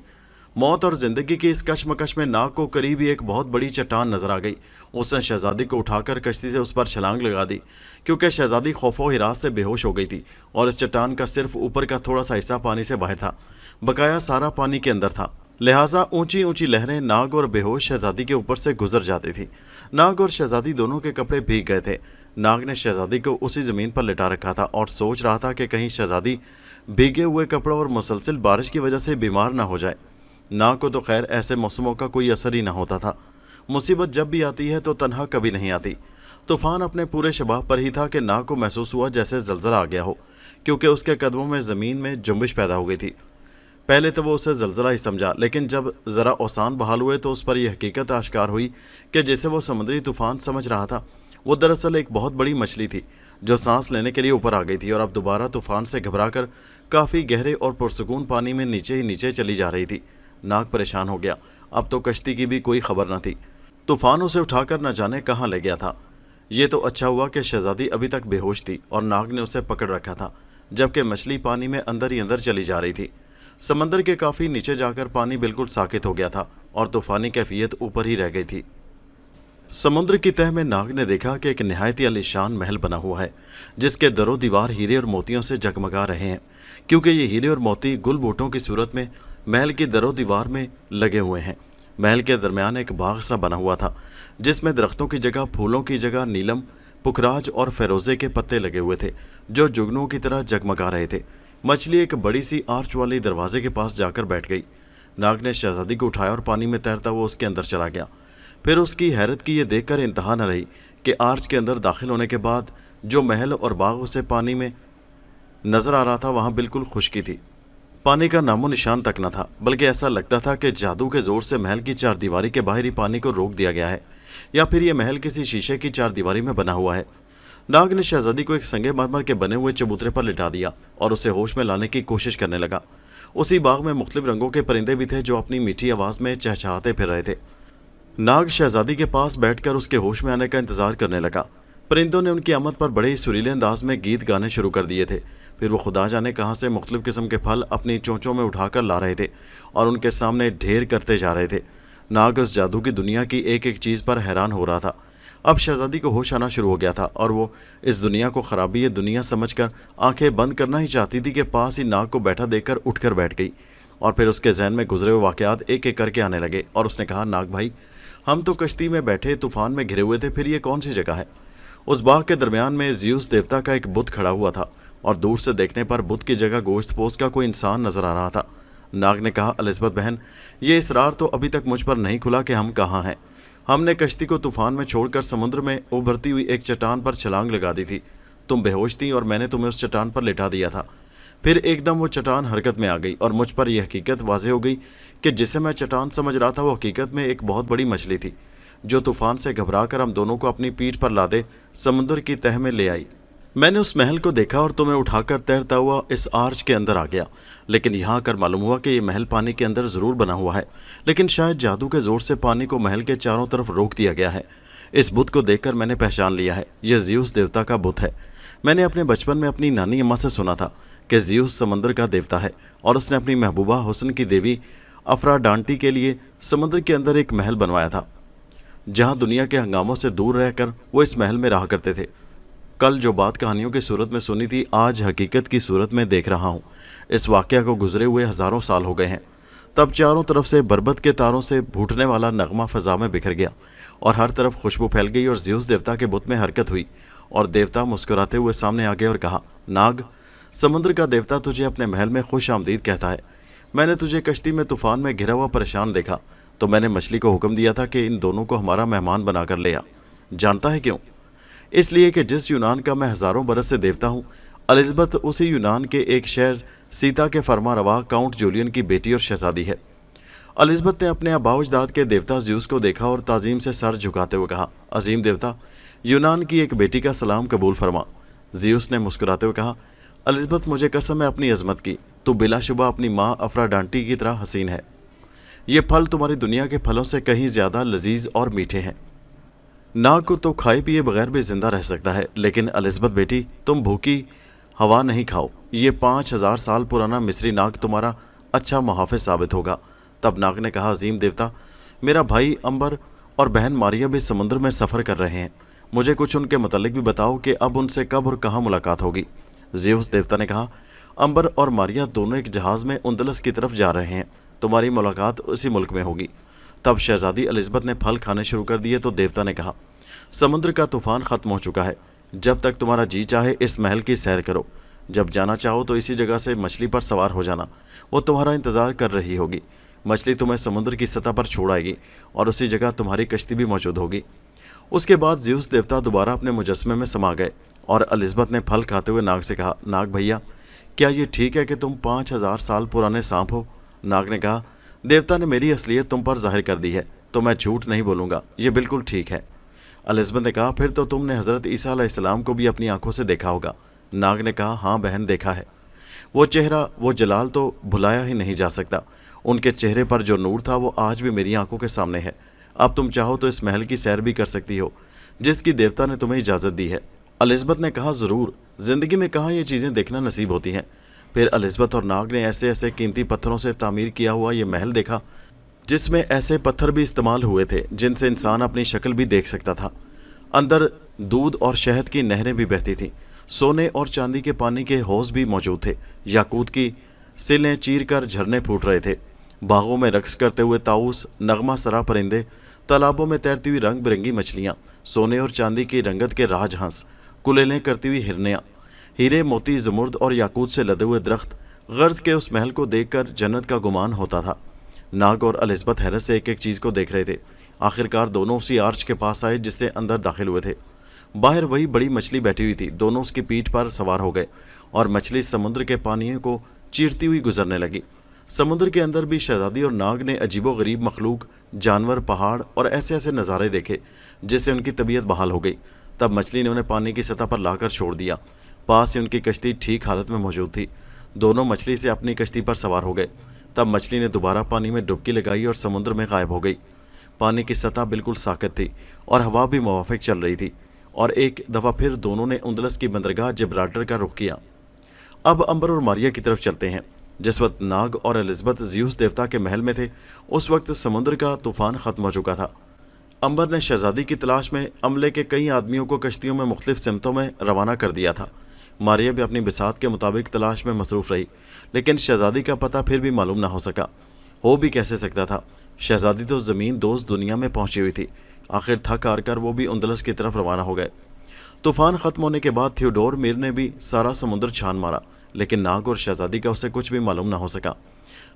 मौत और जिंदगी की इस कशमकश में नाग को करीब ही एक बहुत बड़ी चट्टान नजर आ गई। उसने शहजादी को उठाकर कश्ती से उस पर छलांग लगा दी, क्योंकि शहजादी खौफो हिरास से बेहोश हो गई थी और इस चट्टान का सिर्फ ऊपर का थोड़ा सा हिस्सा पानी से बाहर था, बकाया सारा पानी के अंदर था। लिहाजा ऊंची ऊंची लहरें नाग और बेहोश शहजादी के ऊपर से गुजर जाती थी। नाग और शहजादी दोनों के कपड़े भीग गए थे। नाग ने शहजादी को उसी ज़मीन पर लिटा रखा था और सोच रहा था कि कहीं शहजादी भीगे हुए कपड़ों और मुसलसल बारिश की वजह से बीमार ना हो जाए। नाग को तो खैर ऐसे मौसमों का कोई असर ही ना होता था। मुसीबत जब भी आती है तो तन्हा कभी नहीं आती। तूफान अपने पूरे शबाब पर ही था कि नाग को महसूस हुआ जैसे जलजला आ गया हो, क्योंकि उसके कदमों में ज़मीन में जुम्बिश पैदा हो गई थी। पहले तो वो उसे जलजला ही समझा, लेकिन जब ज़रा औसान बहाल हुए तो उस पर यह हकीकत आश्कार हुई कि जिसे वो समुद्री तूफान समझ रहा था वो दरअसल एक बहुत बड़ी मछली थी जो सांस लेने के लिए ऊपर आ गई थी और अब दोबारा तूफान से घबराकर काफ़ी गहरे और पुरसुकून पानी में नीचे ही नीचे चली जा रही थी। नाग परेशान हो गया। अब तो कश्ती की भी कोई खबर न थी। तूफान उसे उठाकर न जाने कहाँ ले गया था। ये तो अच्छा हुआ कि शहजादी अभी तक बेहोश थी और नाग ने उसे पकड़ रखा था, जबकि मछली पानी में अंदर ही अंदर चली जा रही थी। समंदर के काफ़ी नीचे जाकर पानी बिल्कुल साकित हो गया था और तूफानी कैफियत ऊपर ही रह गई थी। समुद्र की तह में नाग ने देखा कि एक नहायत आलीशान महल बना हुआ है, जिसके दरो दीवार हीरे और मोतियों से जगमगा रहे हैं, क्योंकि ये हीरे और मोती गुल बूटों की सूरत में महल की दरो दीवार में लगे हुए हैं। महल के दरमियान एक बाग सा बना हुआ था, जिसमें दरख्तों की जगह फूलों की जगह नीलम, पुखराज और फेरोजे के पत्ते लगे हुए थे, जो जुगनू की तरह जगमगा रहे थे। मछली एक बड़ी सी आर्च वाले दरवाजे के पास जाकर बैठ गई। नाग ने शहजादी को उठाया और पानी में तैरता हुआ उसके अंदर चला गया। फिर उसकी हैरत की ये देखकर इंतहा न रही कि आर्च के अंदर दाखिल होने के बाद जो महल और बाग उसे पानी में नजर आ रहा था वहाँ बिल्कुल खुश्की थी। पानी का नामो निशान तक न था, बल्कि ऐसा लगता था कि जादू के जोर से महल की चारदीवारी के बाहरी पानी को रोक दिया गया है, या फिर ये महल किसी शीशे की चारदीवारी में बना हुआ है। नाग ने शहजादी को एक संगे मरमर के बने हुए चबूतरे पर लिटा दिया और उसे होश में लाने की कोशिश करने लगा। उसी बाग में मुख्तलिफ रंगों के परिंदे भी थे जो अपनी मीठी आवाज़ में चहचहाते फिर रहे थे। नाग शहजादी के पास बैठकर उसके होश में आने का इंतजार करने लगा। परिंदों ने उनकी आमद पर बड़े ही सुरीले अंदाज में गीत गाने शुरू कर दिए थे। फिर वो खुदा जाने कहाँ से मुख्तलिफ किस्म के फल अपनी चोंचों में उठाकर ला रहे थे और उनके सामने ढेर करते जा रहे थे। नाग उस जादू की दुनिया की एक एक चीज़ पर हैरान हो रहा था। अब शहजादी को होश आना शुरू हो गया था और वो इस दुनिया को खराबी दुनिया समझकर आंखें बंद करना ही चाहती थी कि पास ही नाग को बैठा देखकर उठकर बैठ गई। और फिर उसके जहन में गुजरे हुए वाक़यात एक एक करके आने लगे और उसने कहा, नाग भाई, हम तो कश्ती में बैठे तूफान में घिरे हुए थे, फिर ये कौन सी जगह है? उस बाग के दरमियान में ज़्यूस देवता का एक बुत खड़ा हुआ था और दूर से देखने पर बुत की जगह गोश्त पोश का कोई इंसान नजर आ रहा था। नाग ने कहा, एलिज़ाबेथ बहन, ये इसरार तो अभी तक मुझ पर नहीं खुला कि हम कहाँ हैं। हमने कश्ती को तूफान में छोड़कर समुद्र में उभरती हुई एक चट्टान पर छलांग लगा दी थी। तुम बेहोश थी और मैंने तुम्हें उस चट्टान पर लिटा दिया था। फिर एकदम वो चट्टान हरकत में आ गई और मुझ पर यह हकीकत वाज़ेह हो गई कि जिसे मैं चट्टान समझ रहा था वो हकीकत में एक बहुत बड़ी मछली थी, जो तूफान से घबराकर हम दोनों को अपनी पीठ पर लादे समुद्र की तह में ले आई। मैंने उस महल को देखा और तुम्हें उठाकर तैरता हुआ इस आर्च के अंदर आ गया, लेकिन यहाँ आकर मालूम हुआ कि ये महल पानी के अंदर ज़रूर बना हुआ है, लेकिन शायद जादू के ज़ोर से पानी को महल के चारों तरफ रोक दिया गया है। इस बुत को देखकर मैंने पहचान लिया है, यह ज़्यूस देवता का बुत है। मैंने अपने बचपन में अपनी नानी अम्मा से सुना था कि ज़्यूस समंदर का देवता है और उसने अपनी महबूबा हुस्न की देवी अफ्राडांटी के लिए समुद्र के अंदर एक महल बनवाया था, जहाँ दुनिया के हंगामों से दूर रहकर वो इस महल में रहा करते थे। कल जो बात कहानियों की सूरत में सुनी थी, आज हकीकत की सूरत में देख रहा हूँ। इस वाक़या को गुजरे हुए हज़ारों साल हो गए हैं। तब चारों तरफ से बरबत के तारों से भूटने वाला नगमा फ़ज़ा में बिखर गया और हर तरफ खुशबू फैल गई और ज़्यूस देवता के बुत में हरकत हुई और देवता मुस्कुराते हुए सामने आ गए और कहा, नाग, समुद्र का देवता तुझे अपने महल में खुश आमदीद कहता है। मैंने तुझे कश्ती में तूफान में घिरा हुआ परेशान देखा तो मैंने मछली को हुक्म दिया था कि इन दोनों को हमारा मेहमान बनाकर ले आ। जानता है क्यों? इसलिए कि जिस यूनान का मैं हज़ारों बरस से देवता हूँ, एलिज़ाबेथ उसी यूनान के एक शहर सीता के फरमा रवा काउंट जूलियन की बेटी और शहजादी है। एलिज़ाबेथ ने अपने आबाउजदाद के देवता ज़्यूस को देखा और ताज़ीम से सर झुकाते हुए कहा, अजीम देवता, यूनान की एक बेटी का सलाम कबूल फरमा। ज़्यूस ने मुस्कुराते हुए कहा, एलिज़ाबेथ, मुझे कसम है अपनी अजमत की, तो बिलाशुबा अपनी माँ अफ्राडांटी की तरह हसीन है। ये फल तुम्हारी दुनिया के फलों से कहीं ज़्यादा लजीज और मीठे हैं। नाग को तो खाए पिए बगैर भी जिंदा रह सकता है, लेकिन एलिज़ाबेथ बेटी, तुम भूखी हवा नहीं खाओ। ये 5000 साल पुराना मिस्री नाग तुम्हारा अच्छा मुहाफ़िज़ साबित होगा। तब नाग ने कहा, अजीम देवता, मेरा भाई अंबर और बहन मारिया भी समुद्र में सफ़र कर रहे हैं। मुझे कुछ उनके मुतालिक भी बताओ कि अब उनसे कब और कहाँ मुलाकात होगी। ज़्यूस देवता ने कहा, अंबर और मारिया दोनों एक जहाज़ में उंदलस की तरफ जा रहे हैं। तुम्हारी मुलाकात उसी मुल्क में होगी। तब शहजादी एलिज़ाबेथ ने फल खाने शुरू कर दिए तो देवता ने कहा, समुद्र का तूफान ख़त्म हो चुका है। जब तक तुम्हारा जी चाहे इस महल की सैर करो। जब जाना चाहो तो इसी जगह से मछली पर सवार हो जाना, वो तुम्हारा इंतज़ार कर रही होगी। मछली तुम्हें समुद्र की सतह पर छोड़ आएगी और उसी जगह तुम्हारी कश्ती भी मौजूद होगी। उसके बाद ज़्यूस देवता दोबारा अपने मुजस्मे में समा गए और एलिज़ाबेथ ने फल खाते हुए नाग से कहा, नाग भैया, क्या ये ठीक है कि तुम 5000 साल पुराने सांप हो? नाग ने कहा, देवता ने मेरी असलियत तुम पर जाहिर कर दी है, तो मैं झूठ नहीं बोलूँगा, ये बिल्कुल ठीक है। एलिज़ाबेथ ने कहा, फिर तो तुमने हज़रत ईसा अलैहिस्सलाम को भी अपनी आंखों से देखा होगा। नाग ने कहा, हाँ बहन, देखा है। वो चेहरा, वो जलाल तो भुलाया ही नहीं जा सकता। उनके चेहरे पर जो नूर था वो आज भी मेरी आंखों के सामने है। अब तुम चाहो तो इस महल की सैर भी कर सकती हो जिसकी देवता ने तुम्हें इजाज़त दी है। एलिज़ाबेथ ने कहा, ज़रूर, ज़िंदगी में कहाँ ये चीज़ें देखना नसीब होती हैं। फिर एलिज़ाबेथ और नाग ने ऐसे ऐसे कीमती पत्थरों से तामीर किया हुआ ये महल देखा जिसमें ऐसे पत्थर भी इस्तेमाल हुए थे जिनसे इंसान अपनी शक्ल भी देख सकता था। अंदर दूध और शहद की नहरें भी बहती थीं। सोने और चांदी के पानी के हौज़ भी मौजूद थे। याकूत की सिलें चीर कर झरने फूट रहे थे। बागों में रक्स करते हुए ताऊस, नगमा सरा परिंदे, तालाबों में तैरती हुई रंग बिरंगी मछलियाँ, सोने और चांदी की रंगत के राजहंस, कुलेलें करती हुई हिरनियाँ, हीरे मोती ज़मुर्द और याकूत से लदे हुए दरख्त। गर्ज के उस महल को देखकर जन्नत का गुमान होता था। नाग और एलिज़ाबेथ हैरत से एक एक चीज़ को देख रहे थे। आखिरकार दोनों उसी आर्च के पास आए जिससे अंदर दाखिल हुए थे। बाहर वही बड़ी मछली बैठी हुई थी। दोनों उसकी पीठ पर सवार हो गए और मछली समुद्र के पानियों को चीरती हुई गुजरने लगी। समुद्र के अंदर भी शहजादी और नाग ने अजीबो गरीब मखलूक, जानवर, पहाड़ और ऐसे ऐसे नज़ारे देखे जिससे उनकी तबीयत बहाल हो गई। तब मछली ने उन्हें पानी की सतह पर लाकर छोड़ दिया। पास ही उनकी कश्ती ठीक हालत में मौजूद थी। दोनों मछली से अपनी कश्ती पर सवार हो गए। तब मछली ने दोबारा पानी में डुबकी लगाई और समुद्र में गायब हो गई। पानी की सतह बिल्कुल साकत थी और हवा भी मुवाफिक चल रही थी। और एक दफ़ा फिर दोनों ने उंदलस की बंदरगाह जिब्राल्टर का रुख किया। अब अंबर और मारिया की तरफ चलते हैं। जिस वक्त नाग और एलिज़ाबेथ ज़्यूस देवता के महल में थे उस वक्त समुद्र का तूफान ख़त्म हो चुका था। अंबर ने शहजादी की तलाश में अमले के कई आदमियों को कश्तियों में मुख्तलिफ सिमतों में रवाना कर दिया था। मारिया भी अपनी बिसात के मुताबिक तलाश में मसरूफ़ रही, लेकिन शहजादी का पता फिर भी मालूम ना हो सका। हो भी कैसे सकता था? शहजादी तो ज़मीन दोस्त दुनिया में पहुंची हुई थी। आखिर थक हार कर वो भी उंदलस की तरफ रवाना हो गए। तूफ़ान ख़त्म होने के बाद थियोडोर मीर ने भी सारा समुद्र छान मारा, लेकिन नाग और शहजादी का उसे कुछ भी मालूम ना हो सका।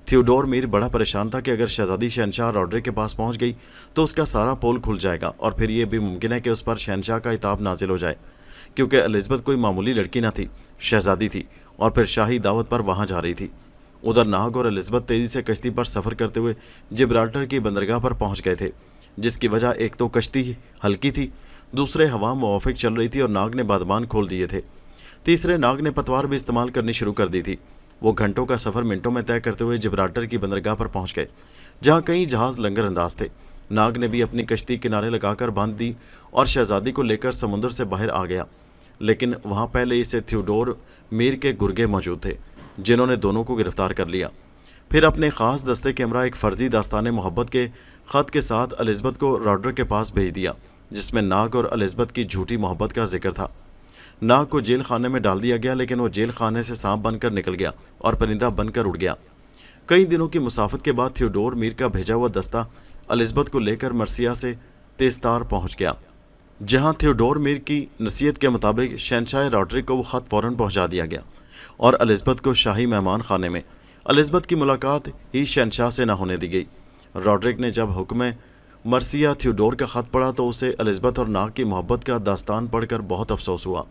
थियोडोर मीर बड़ा परेशान था कि अगर शहजादी शहनशाह रॉड्रिक के पास पहुंच गई तो उसका सारा पोल खुल जाएगा और फिर ये भी मुमकिन है कि उस पर शहनशाह का इताब नाजिल हो जाए, क्योंकि एलिज़ाबेथ कोई मामूली लड़की ना थी, शहजादी थी और फिर शाही दावत पर वहाँ जा रही थी। उधर नाग और एलिज़ाबेथ तेज़ी से कश्ती पर सफ़र करते हुए जिब्राल्टर की बंदरगाह पर पहुँच गए थे, जिसकी वजह एक तो कश्ती हल्की थी, दूसरे हवा मुवाफिक चल रही थी और नाग ने बादबान खोल दिए थे। तीसरे, नाग ने पतवार भी इस्तेमाल करनी शुरू कर दी थी। वो घंटों का सफ़र मिनटों में तय करते हुए जिब्राल्टर की बंदरगाह पर पहुंच गए, जहां कई जहाज़ लंगर अंदाज थे। नाग ने भी अपनी कश्ती किनारे लगाकर बांध दी और शहजादी को लेकर समुद्र से बाहर आ गया, लेकिन वहां पहले ही से थियोडोर मीर के गुर्गे मौजूद थे, जिन्होंने दोनों को गिरफ्तार कर लिया। फिर अपने ख़ास दस्ते के हमरा एक फ़र्जी दास्तान मोहब्बत के ख़त के साथ एलिज़ाबेथ को रॉड्रिक के पास भेज दिया, जिसमें नाग और एलिज़ाबेथ की झूठी मोहब्बत का जिक्र था। नाग को जेल खाने में डाल दिया गया, लेकिन वो जेल खाने से सांप बनकर निकल गया और परिंदा बनकर उड़ गया। कई दिनों की मुसाफत के बाद थियोडोर मीर का भेजा हुआ दस्ता एलिज़ाबेथ को लेकर मर्सिया से तेस्तार पहुंच गया, जहां थियोडोर मीर की नसीहत के मुताबिक शहनशाह रॉड्रिक को वो ख़त फ़ौरन पहुंचा दिया गया और एलिज़ाबेथ को शाही मेहमान खाने में एलिज़ाबेथ की मुलाकात ही शहनशाह से न होने दी गई। रॉड्रिक ने जब हुक्म मर्सिया थियोडोर का ख़त पढ़ा तो उसे एलिज़ाबेथ और नाग की मोहब्बत का दास्तान पढ़कर बहुत अफसोस हुआ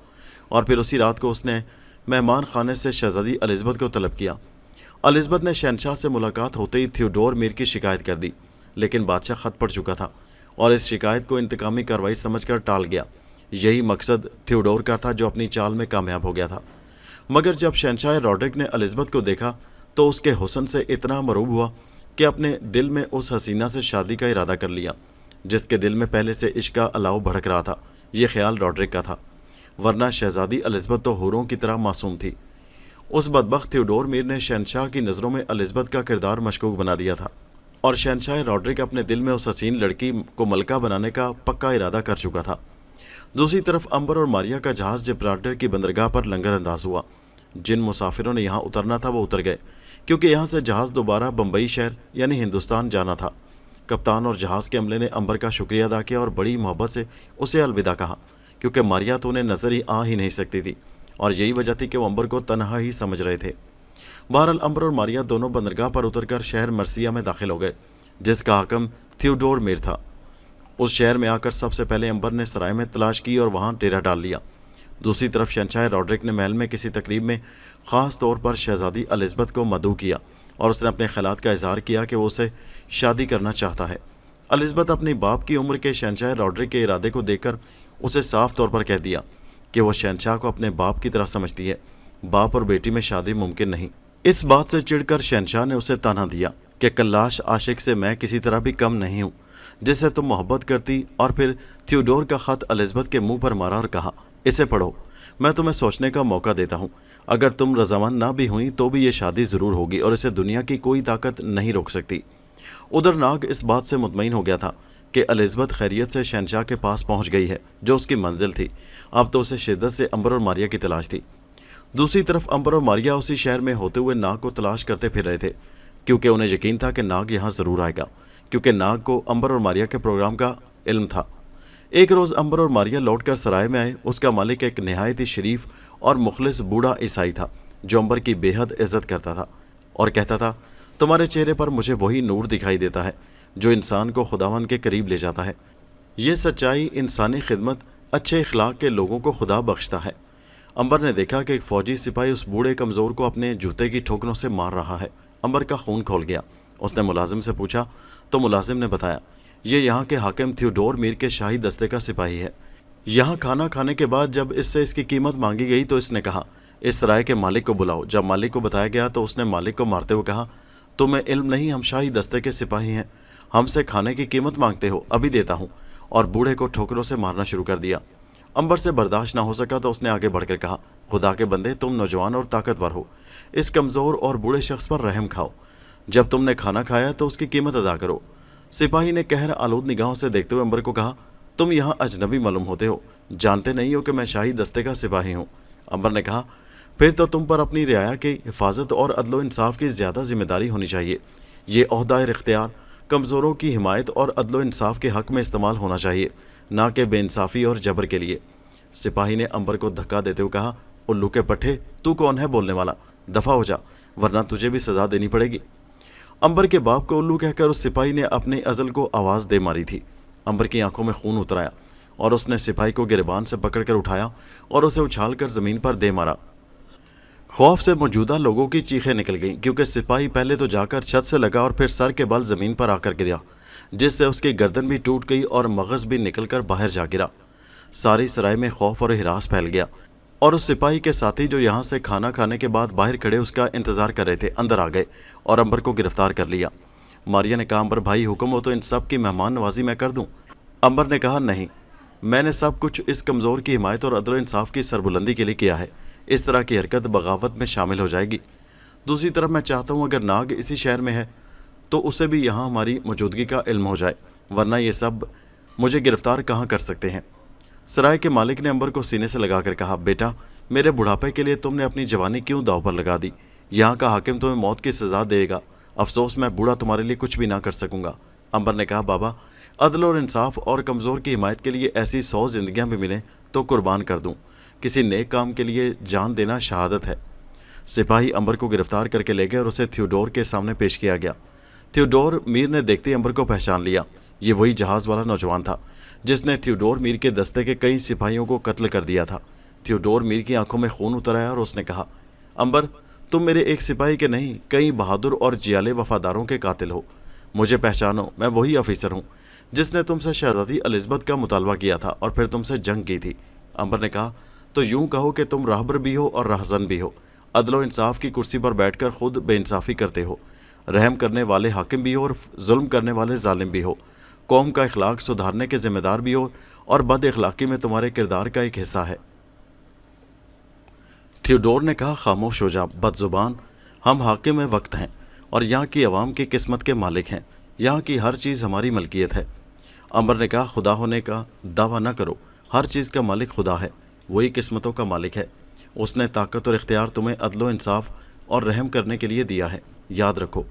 और फिर उसी रात को उसने मेहमान खाने से शहज़ादी एलिज़ाबेथ को तलब किया। एलिज़ाबेथ ने शहनशाह से मुलाकात होते ही थियोडोर मीर की शिकायत कर दी, लेकिन बादशाह ख़त पढ़ चुका था और इस शिकायत को इंतकामी कार्रवाई समझकर टाल गया। यही मकसद थियोडोर का था जो अपनी चाल में कामयाब हो गया था। मगर जब शहनशाह रॉड्रिक ने एलिज़ाबेथ को देखा तो उसके हुस्न से इतना मरूब हुआ कि अपने दिल में उस हसीना से शादी का इरादा कर लिया जिसके दिल में पहले से इश्क का अलाव भड़क रहा था। ये ख्याल रॉड्रिक का था, वरना शहज़ादी एलिज़ाबेथ तो हूरों की तरह मासूम थी। उस बदबख्त थियोडोर मीर ने शहनशाह की नज़रों में एलिज़ाबेथ का किरदार मशकूक बना दिया था और शहनशाह रॉड्रिक अपने दिल में उस हसीन लड़की को मलका बनाने का पक्का इरादा कर चुका था। दूसरी तरफ अंबर और मारिया का जहाज़ जिब्राल्टर की बंदरगाह पर लंगर अंदाज हुआ। जिन मुसाफिरों ने यहाँ उतरना था वो उतर गए, क्योंकि यहाँ से जहाज़ दोबारा बम्बई शहर यानी हिंदुस्तान जाना था। कप्तान और जहाज़ के अमले ने अंबर का शुक्रिया अदा किया और बड़ी मोहब्बत से उसे अलविदा कहा, क्योंकि मारिया तो उन्हें नज़र ही आ ही नहीं सकती थी और यही वजह थी कि वो अंबर को तन्हा ही समझ रहे थे। बहरहाल अंबर और मारिया दोनों बंदरगाह पर उतरकर शहर मर्सिया में दाखिल हो गए, जिसका हाकम थियोडोर मीर था। उस शहर में आकर सबसे पहले अंबर ने सराय में तलाश की और वहाँ डेरा डाल लिया। दूसरी तरफ शहनशाह रॉड्रिक ने महल में किसी तकरीब में ख़ास तौर पर शहज़ादी एलिज़ाबेथ को मदऊ किया और उसने अपने ख्यालात का इजहार किया कि वो उसे शादी करना चाहता है। एलिज़ाबेथ अपनी बाप की उम्र के शहनशाह रॉड्रिक के इरादे को देखकर उसे साफ तौर पर कह दिया कि वह शहनशाह को अपने बाप की तरह समझती है। बाप और बेटी में शादी मुमकिन नहीं। इस बात से चिढ़कर शहनशाह ने उसे ताना दिया कि कल्लाश आशिक से मैं किसी तरह भी कम नहीं हूँ जिससे तुम मोहब्बत करती। और फिर थियोडोर का ख़त एलिज़ाबेथ के मुंह पर मारा और कहा, इसे पढ़ो, मैं तुम्हें सोचने का मौका देता हूँ। अगर तुम रजामंद ना भी हुई तो भी ये शादी ज़रूर होगी और इसे दुनिया की कोई ताकत नहीं रोक सकती। उधर नाग इस बात से मुतमईन हो गया था कि एलिज़ाबेथ खैरियत से शहनशाह के पास पहुँच गई है जो उसकी मंजिल थी। अब तो उसे शिद्दत से अंबर और मारिया की तलाश थी। दूसरी तरफ अंबर और मारिया उसी शहर में होते हुए नाग को तलाश करते फिर रहे थे, क्योंकि उन्हें यकीन था कि नाग यहाँ ज़रूर आएगा, क्योंकि नाग को अंबर और मारिया के प्रोग्राम का इल्म था। एक रोज़ अंबर और मारिया लौटकर सराय में आए। उसका मालिक एक नहायत ही शरीफ और मुखलिस बूढ़ा ईसाई था जो अंबर की बेहद इज्जत करता था और कहता था, तुम्हारे चेहरे पर मुझे वही नूर दिखाई देता है जो इंसान को खुदावंद के करीब ले जाता है। ये सच्चाई, इंसानी खिदमत, अच्छे इखलाक के लोगों को खुदा बख्शता है। अंबर ने देखा कि एक फ़ौजी सिपाही उस बूढ़े कमज़ोर को अपने जूते की ठोकरों से मार रहा है। अंबर का खून खोल गया। उसने मुलाजिम से पूछा तो मुलाजिम ने बताया, ये यहाँ के हाकिम थियोडोर मीर के शाही दस्ते का सिपाही है। यहाँ खाना खाने के बाद जब इससे इसकी कीमत मांगी गई तो इसने कहा, इस सराय के मालिक को बुलाओ। जब मालिक को बताया गया तो उसने मालिक को मारते हुए कहा, तुम्हें इल्म नहीं, हम शाही दस्ते के सिपाही हैं, हमसे खाने की कीमत मांगते हो, अभी देता हूँ। और बूढ़े को ठोकरों से मारना शुरू कर दिया। अंबर से बर्दाश्त ना हो सका तो उसने आगे बढ़कर कहा, खुदा के बंदे, तुम नौजवान और ताकतवर हो, इस कमज़ोर और बूढ़े शख्स पर रहम खाओ। जब तुमने खाना खाया तो उसकी कीमत अदा करो। सिपाही ने कहर आलूद निगाहों से देखते हुए अंबर को कहा, तुम यहाँ अजनबी मालूम होते हो, जानते नहीं हो कि मैं शाही दस्ते का सिपाही हूँ। अंबर ने कहा, फिर तो तुम पर अपनी रियाया की हिफाजत और अदलो इंसाफ की ज़्यादा जिम्मेदारी होनी चाहिए। ये ओहदा इख्तियार कमज़ोरों की हिमायत और अदलो इंसाफ के हक़ में इस्तेमाल होना चाहिए, ना कि बेइंसाफ़ी और जबर के लिए। सिपाही ने अंबर को धक्का देते हुए कहा, उल्लू के पट्टे, तू कौन है बोलने वाला? दफ़ा हो जा, वरना तुझे भी सज़ा देनी पड़ेगी। अंबर के बाप को उल्लू कहकर उस सिपाही ने अपने अज़ल को आवाज़ दे मारी थी। अंबर की आंखों में खून उतर आया और उसने सिपाही को गिरबान से पकड़कर उठाया और उसे उछालकर ज़मीन पर दे मारा। खौफ से मौजूदा लोगों की चीखें निकल गईं, क्योंकि सिपाही पहले तो जाकर छत से लगा और फिर सर के बल ज़मीन पर आकर गिरा, जिससे उसकी गर्दन भी टूट गई और मगज़ भी निकलकर बाहर जा गिरा। सारी सराय में खौफ और हिरास फैल गया और उस सिपाही के साथी जो यहाँ से खाना खाने के बाद बाहर खड़े उसका इंतज़ार कर रहे थे, अंदर आ गए और अंबर को गिरफ्तार कर लिया। मारिया ने कहा, अंबर भाई, हुक्म हो तो इन सब की मेहमान नवाजी मैं कर दूँ। अंबर ने कहा, नहीं, मैंने सब कुछ इस कमज़ोर की हिमायत और अदल इंसाफ की सरबुलंदी के लिए किया है। इस तरह की हरकत बगावत में शामिल हो जाएगी। दूसरी तरफ मैं चाहता हूँ अगर नाग इसी शहर में है तो उसे भी यहाँ हमारी मौजूदगी का इल्म हो जाए, वरना ये सब मुझे गिरफ़्तार कहाँ कर सकते हैं। सराय के मालिक ने अंबर को सीने से लगाकर कहा, बेटा, मेरे बुढ़ापे के लिए तुमने अपनी जवानी क्यों दाव पर लगा दी? यहाँ का हाकिम तुम्हें मौत की सज़ा देगा। अफसोस मैं बूढ़ा तुम्हारे लिए कुछ भी ना कर सकूँगा। अंबर ने कहा, बाबा, عدل اور انصاف اور کمزور کی حمایت کے لیے ایسی 100 زندگیاں بھی ملیں تو قربان کر دوں. کسی نیک کام کے لیے جان دینا شہادت ہے. سپاہی امبر کو گرفتار کر کے لے گئے اور اسے تھیوڈور کے سامنے پیش کیا گیا. تھیوڈور میر نے دیکھتے ہی امبر کو پہچان لیا. یہ وہی جہاز والا نوجوان تھا جس نے تھیوڈور میر کے دستے کے کئی سپاہیوں کو قتل کر دیا تھا. تھیوڈور میر کی آنکھوں میں خون اتر آیا اور اس نے کہا، امبر، تم میرے ایک سپاہی کے نہیں، کئی بہادر اور جیالے وفاداروں کے قاتل ہو. مجھے پہچانو، میں وہی آفیسر ہوں جس نے تم سے شہزادی الزبتھ کا مطالبہ کیا تھا اور پھر تم سے جنگ کی تھی. امبر نے کہا، تو یوں کہو کہ تم راہبر بھی ہو اور رہزن بھی ہو. عدل و انصاف کی کرسی پر بیٹھ کر خود بے انصافی کرتے ہو. رحم کرنے والے حاکم بھی ہو اور ظلم کرنے والے ظالم بھی ہو. قوم کا اخلاق سدھارنے کے ذمہ دار بھی ہو اور بد اخلاقی میں تمہارے کردار کا ایک حصہ ہے. تھیوڈور نے کہا، خاموش ہو جا بد زبان. ہم حاکم وقت ہیں اور یہاں کی عوام کی قسمت کے مالک ہیں. یہاں کی ہر چیز ہماری ملکیت ہے. امبر نے کہا، خدا ہونے کا دعویٰ نہ کرو. ہر چیز کا مالک خدا ہے. وہی قسمتوں کا مالک ہے. اس نے طاقت اور اختیار تمہیں عدل و انصاف اور رحم کرنے کے لیے دیا ہے. یاد رکھو،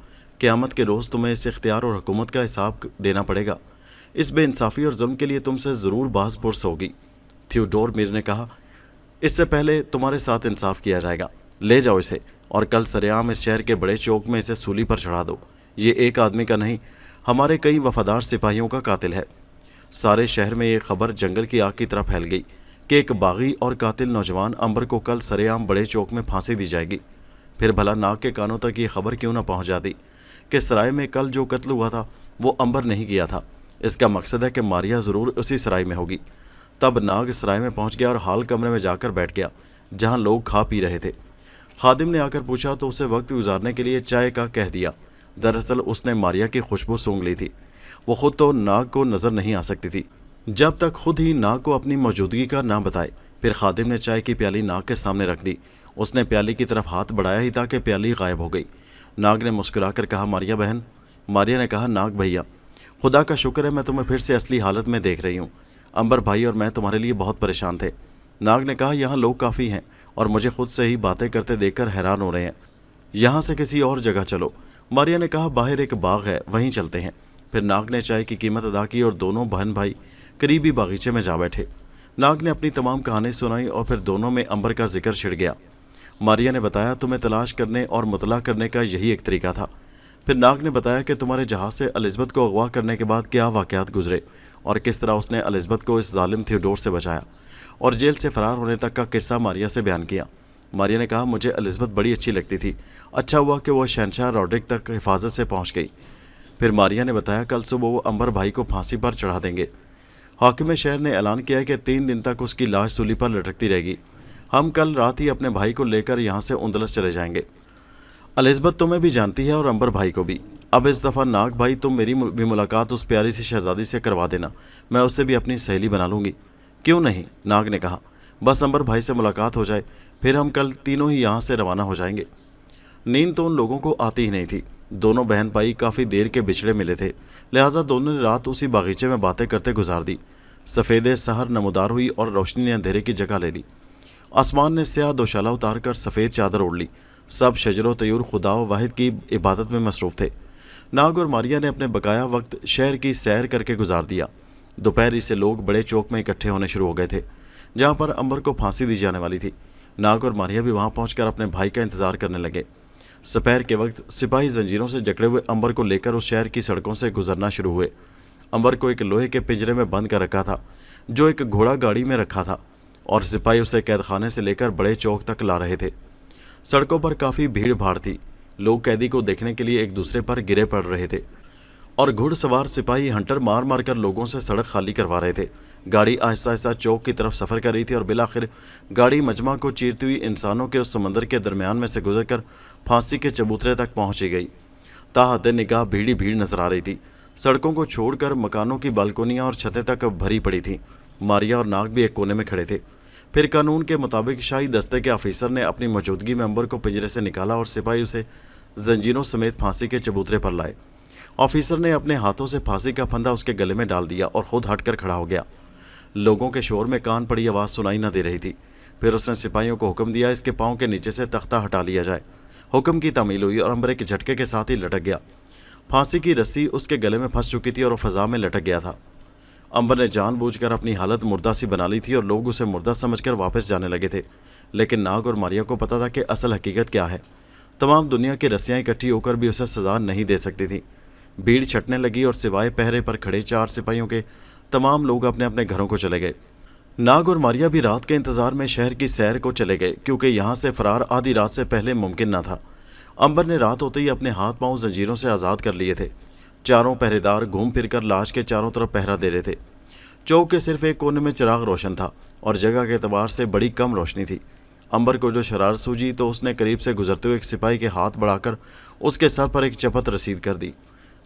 قیامت کے روز تمہیں اس اختیار اور حکومت کا حساب دینا پڑے گا. اس بے انصافی اور ظلم کے لیے تم سے ضرور باز پرس ہوگی. تھیوڈور میر نے کہا، اس سے پہلے تمہارے ساتھ انصاف کیا جائے گا. لے جاؤ اسے اور کل سریعام اس شہر کے بڑے چوک میں اسے سولی پر چڑھا دو. یہ ایک آدمی کا نہیں، ہمارے کئی وفادار سپاہیوں کا قاتل ہے. سارے شہر میں یہ خبر جنگل کی آگ کی طرح پھیل گئی کہ ایک باغی اور قاتل نوجوان امبر کو کل سریعام بڑے چوک میں پھانسی دی جائے گی. پھر بھلا ناگ کے کانوں تک یہ خبر کیوں نہ پہنچ جاتی کہ سرائے میں کل جو قتل ہوا تھا وہ امبر نہیں کیا تھا. اس کا مقصد ہے کہ ماریا ضرور اسی سرائے میں ہوگی. تب ناگ سرائے میں پہنچ گیا اور حال کمرے میں جا کر بیٹھ گیا جہاں لوگ کھا پی رہے تھے. خادم نے آ کر پوچھا تو اسے وقت گزارنے کے لیے چائے کا کہہ دیا. دراصل اس نے ماریا کی خوشبو سونگھ لی تھی. وہ خود تو ناگ کو نظر نہیں آ سکتی تھی جب تک خود ہی ناگ کو اپنی موجودگی کا نہ بتائے. پھر خادم نے چائے کی پیالی ناگ کے سامنے رکھ دی. اس نے پیالی کی طرف ہاتھ بڑھایا ہی تھا کہ پیالی غائب ہو گئی. ناگ نے مسکرا کر کہا، ماریا بہن. ماریا نے کہا، ناگ بھیا، خدا کا شکر ہے میں تمہیں پھر سے اصلی حالت میں دیکھ رہی ہوں. امبر بھائی اور میں تمہارے لیے بہت پریشان تھے. ناگ نے کہا، یہاں لوگ کافی ہیں اور مجھے خود سے ہی باتیں کرتے دیکھ کر حیران ہو رہے ہیں. یہاں سے کسی اور جگہ چلو. ماریا نے کہا، باہر ایک باغ ہے، وہیں چلتے ہیں. پھر ناگ نے چائے کی قیمت ادا کی اور دونوں بہن بھائی قریبی باغیچے میں جا بیٹھے. ناگ نے اپنی تمام کہانی سنائی اور پھر دونوں میں امبر کا ذکر چھڑ گیا. ماریا نے بتایا، تمہیں تلاش کرنے اور مطلع کرنے کا یہی ایک طریقہ تھا. پھر ناگ نے بتایا کہ تمہارے جہاز سے الزبتھ کو اغوا کرنے کے بعد کیا واقعات گزرے اور کس طرح اس نے الزبتھ کو اس ظالم تھیوڈور سے بچایا اور جیل سے فرار ہونے تک کا قصہ ماریا سے بیان کیا. ماریا نے کہا، مجھے الزبتھ بڑی اچھی لگتی تھی. اچھا ہوا کہ وہ شہنشاہ روڈرک تک حفاظت سے پہنچ گئی. پھر ماریا نے بتایا، کل صبح وہ امبر بھائی کو پھانسی پر چڑھا دیں گے. حاکم شہر نے اعلان کیا کہ 3 دن تک اس کی لاش سولی پر لٹکتی رہے گی. ہم کل رات ہی اپنے بھائی کو لے کر یہاں سے اندلس چلے جائیں گے. الزبتھ تمہیں بھی جانتی ہے اور امبر بھائی کو بھی. اب اس دفعہ ناگ بھائی تم میری بھی ملاقات اس پیاری سی شہزادی سے کروا دینا. میں اس سے بھی اپنی سہیلی بنا لوں گی. کیوں نہیں، ناگ نے کہا. بس امبر بھائی سے ملاقات ہو جائے پھر ہم کل تینوں ہی یہاں سے روانہ ہو جائیں گے. نیند تو ان لوگوں کو آتی ہی نہیں تھی. دونوں بہن بھائی کافی دیر کے بچھڑے ملے تھے، لہٰذا دونوں نے رات اسی باغیچے میں باتیں کرتے گزار دی. سفید سحر نمودار ہوئی اور روشنی نے اندھیرے کی جگہ لے لی. آسمان نے سیاہ دوشالہ اتار کر سفید چادر اوڑھ لی. سب شجر و طیور خدا و واحد کی عبادت میں مصروف تھے. ناگ اور ماریا نے اپنے بقایا وقت شہر کی سیر کر کے گزار دیا. دوپہر سے لوگ بڑے چوک میں اکٹھے ہونے شروع ہو گئے تھے جہاں پر امبر کو پھانسی دی جانے والی تھی. ناگ اور ماریا بھی وہاں پہنچ کر اپنے بھائی کا انتظار کرنے لگے. سپہر کے وقت سپاہی زنجیروں سے جکڑے ہوئے امبر کو لے کر اس شہر کی سڑکوں سے گزرنا شروع ہوئے. امبر کو ایک لوہے کے پنجرے میں بند کر رکھا تھا جو ایک گھوڑا گاڑی میں رکھا تھا اور سپاہی اسے قید خانے سے لے کر بڑے چوک تک لا رہے تھے. سڑکوں پر کافی بھیڑ بھاڑ تھی. لوگ قیدی کو دیکھنے کے لیے ایک دوسرے پر گرے پڑ رہے تھے اور گھڑ سوار سپاہی ہنٹر مار مار کر لوگوں سے سڑک خالی کروا رہے تھے. گاڑی آہستہ آہستہ چوک کی طرف سفر کر رہی تھی اور بالآخر گاڑی مجمع کو چیرتی ہوئی انسانوں کے اس سمندر کے درمیان میں سے گزر کر پھانسی کے چبوترے تک پہنچی گئی. تاحد نگاہ بھیڑی بھیڑ نظر آ رہی تھی. سڑکوں کو چھوڑ کر مکانوں کی بالکونیاں اور چھتیں تک بھری پڑی تھیں. ماریا اور ناگ بھی ایک کونے میں کھڑے تھے. پھر قانون کے مطابق شاہی دستے کے آفیسر نے اپنی موجودگی میں امبر کو پنجرے سے نکالا اور سپاہی اسے زنجیروں سمیت پھانسی کے چبوترے پر لائے. آفیسر نے اپنے ہاتھوں سے پھانسی کا پھندا اس کے گلے میں ڈال دیا اور خود ہٹ کر کھڑا ہو گیا. لوگوں کے شور میں کان پڑی آواز سنائی نہ دے رہی تھی. پھر اس نے سپاہیوں کو حکم دیا، اس کے پاؤں کے نیچے سے تختہ ہٹا لیا جائے. حکم کی تعمیل ہوئی اور امبر ایک جھٹکے کے ساتھ ہی لٹک گیا. پھانسی کی رسی اس کے گلے میں پھنس چکی تھی اور وہ فضا میں لٹک گیا تھا۔ امبر نے جان بوجھ کر اپنی حالت مردہ سی بنا لی تھی اور لوگ اسے مردہ سمجھ کر واپس جانے لگے تھے، لیکن ناگ اور ماریا کو پتا تھا کہ اصل حقیقت کیا ہے۔ تمام دنیا کی رسیاں اکٹھی ہو کر بھی اسے سزا نہیں دے سکتی تھیں۔ بھیڑ چھٹنے لگی اور سوائے پہرے پر کھڑے 4 سپاہیوں کے تمام لوگ اپنے اپنے گھروں کو چلے گئے۔ ناگ اور ماریا بھی رات کے انتظار میں شہر کی سیر کو چلے گئے، کیونکہ یہاں سے فرار آدھی رات سے پہلے ممکن نہ تھا۔ امبر نے رات ہوتے ہی اپنے ہاتھ پاؤں زنجیروں سے آزاد کر لیے تھے۔ چاروں پہرے دار گھوم پھر کر لاش کے چاروں طرف پہرا دے رہے تھے۔ چوک کے صرف ایک کونے میں چراغ روشن تھا اور جگہ کے اعتبار سے بڑی کم روشنی تھی۔ امبر کو جو شرارت سوجی تو اس نے قریب سے گزرتے ہوئے ایک سپاہی کے ہاتھ بڑھا کر اس کے سر پر ایک چپت رسید کر دی۔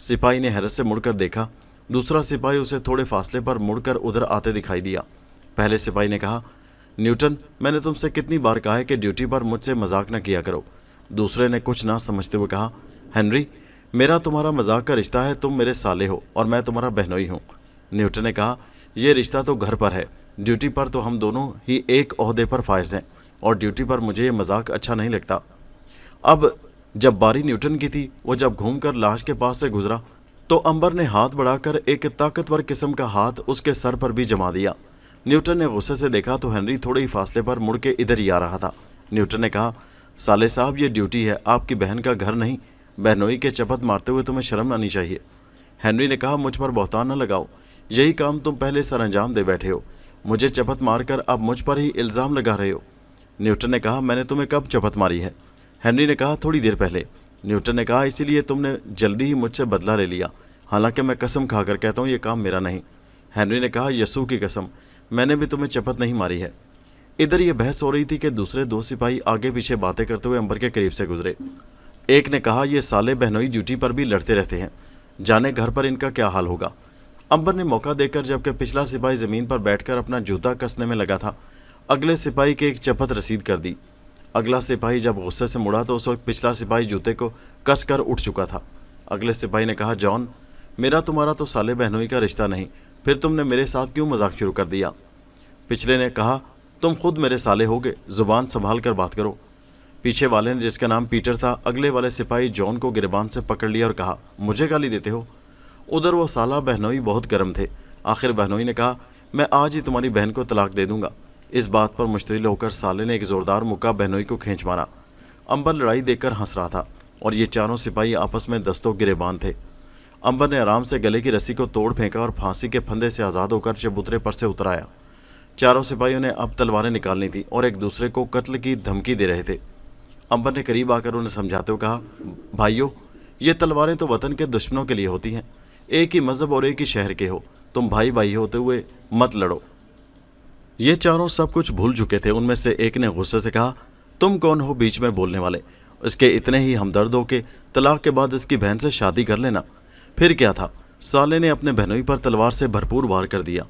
سپاہی نے حیرت سے مڑ کر دیکھا۔ دوسرا سپاہی اسے تھوڑے فاصلے پر مڑ کر ادھر آتے دکھائی دیا۔ پہلے سپاہی نے کہا، نیوٹن، میں نے تم سے کتنی بار کہا ہے کہ ڈیوٹی پر مجھ سے مذاق نہ کیا کرو۔ دوسرے نے کچھ نہ سمجھتے ہوئے کہا، ہنری، میرا تمہارا مذاق کا رشتہ ہے، تم میرے سالے ہو اور میں تمہارا بہنوئی ہوں۔ نیوٹن نے کہا، یہ رشتہ تو گھر پر ہے، ڈیوٹی پر تو ہم دونوں ہی ایک عہدے پر فائز ہیں اور ڈیوٹی پر مجھے یہ مذاق اچھا نہیں لگتا۔ اب جب باری نیوٹن کی تھی، وہ جب گھوم کر لاش کے پاس سے گزرا تو امبر نے ہاتھ بڑھا کر ایک طاقتور قسم کا ہاتھ اس کے سر پر بھی جما دیا۔ نیوٹن نے غصے سے دیکھا تو ہنری تھوڑے ہی فاصلے پر مڑ کے ادھر ہی آ رہا تھا۔ نیوٹن نے کہا، سالے صاحب، یہ ڈیوٹی ہے، آپ کی بہن کا گھر نہیں۔ بہنوئی کے چپت مارتے ہوئے تمہیں شرم آنی چاہیے۔ ہنری نے کہا، مجھ پر بہتان نہ لگاؤ، یہی کام تم پہلے سر انجام دے بیٹھے ہو، مجھے چپت مار کر اب مجھ پر ہی الزام لگا رہے ہو۔ نیوٹن نے کہا، میں نے تمہیں کب چپت ماری ہے؟ ہنری نے کہا، تھوڑی دیر پہلے۔ نیوٹن نے کہا، اسی لیے تم نے جلدی ہی مجھ سے بدلہ لے لیا، حالانکہ میں قسم کھا کر کہتا ہوں یہ کام میرا نہیں۔ ہنری نے کہا، یسوع کی قسم، میں نے بھی تمہیں چپت نہیں ماری ہے۔ ادھر یہ بحث ہو رہی تھی کہ دوسرے 2 سپاہی آگے پیچھے باتیں کرتے ہوئے امبر کے قریب سے گزرے۔ ایک نے کہا، یہ سالے بہنوئی ڈیوٹی پر بھی لڑتے رہتے ہیں، جانے گھر پر ان کا کیا حال ہوگا۔ امبر نے موقع دیکھ کر، جبکہ پچھلا سپاہی زمین پر بیٹھ کر اپنا جوتا کسنے میں لگا تھا، اگلے سپاہی کے ایک چپت رسید کر دی۔ اگلا سپاہی جب غصے سے مڑا تو اس وقت پچھلا سپاہی جوتے کو کس کر اٹھ چکا تھا۔ اگلے سپاہی نے کہا، جان، میرا تمہارا تو سالے بہنوئی کا رشتہ نہیں، پھر تم نے میرے ساتھ کیوں مذاق شروع کر دیا؟ پچھلے نے کہا، تم خود میرے سالے ہوگے، زبان سنبھال کر بات کرو۔ پیچھے والے نے، جس کا نام پیٹر تھا، اگلے والے سپاہی جان کو گریبان سے پکڑ لیا اور کہا، مجھے گالی دیتے ہو؟ ادھر وہ سالہ بہنوئی بہت گرم تھے۔ آخر بہنوئی نے کہا، میں آج ہی تمہاری بہن کو طلاق دے دوں گا۔ اس بات پر مشتعل ہو کر سالے نے ایک زوردار مکہ بہنوئی کو کھینچ مارا۔ امبر لڑائی دیکھ کر ہنس رہا تھا اور یہ چاروں سپاہی آپس میں دستوں گریبان تھے۔ امبر نے آرام سے گلے کی رسی کو توڑ پھینکا اور پھانسی کے پھندے سے آزاد ہو کر چبوترے پر سے اتر آیا۔ چاروں سپاہیوں نے اب تلواریں نکالنی تھیں اور ایک دوسرے کو قتل کی دھمکی دے رہے تھے۔ امبر نے قریب آ کر انہیں سمجھاتے ہوئے کہا، بھائیو، یہ تلواریں تو وطن کے دشمنوں کے لیے ہوتی ہیں، ایک ہی مذہب اور ایک ہی شہر کے ہو، تم بھائی بھائی ہوتے ہوئے مت لڑو۔ یہ چاروں سب کچھ بھول چکے تھے۔ ان میں سے ایک نے غصے سے کہا، تم کون ہو بیچ میں بولنے والے؟ اس کے اتنے ہی ہمدرد ہو کہ طلاق کے بعد اس کی بہن سے شادی کر لینا، پھر کیا تھا؟ سالے نے اپنے بہنوئی پر تلوار سے بھرپور وار کر دیا۔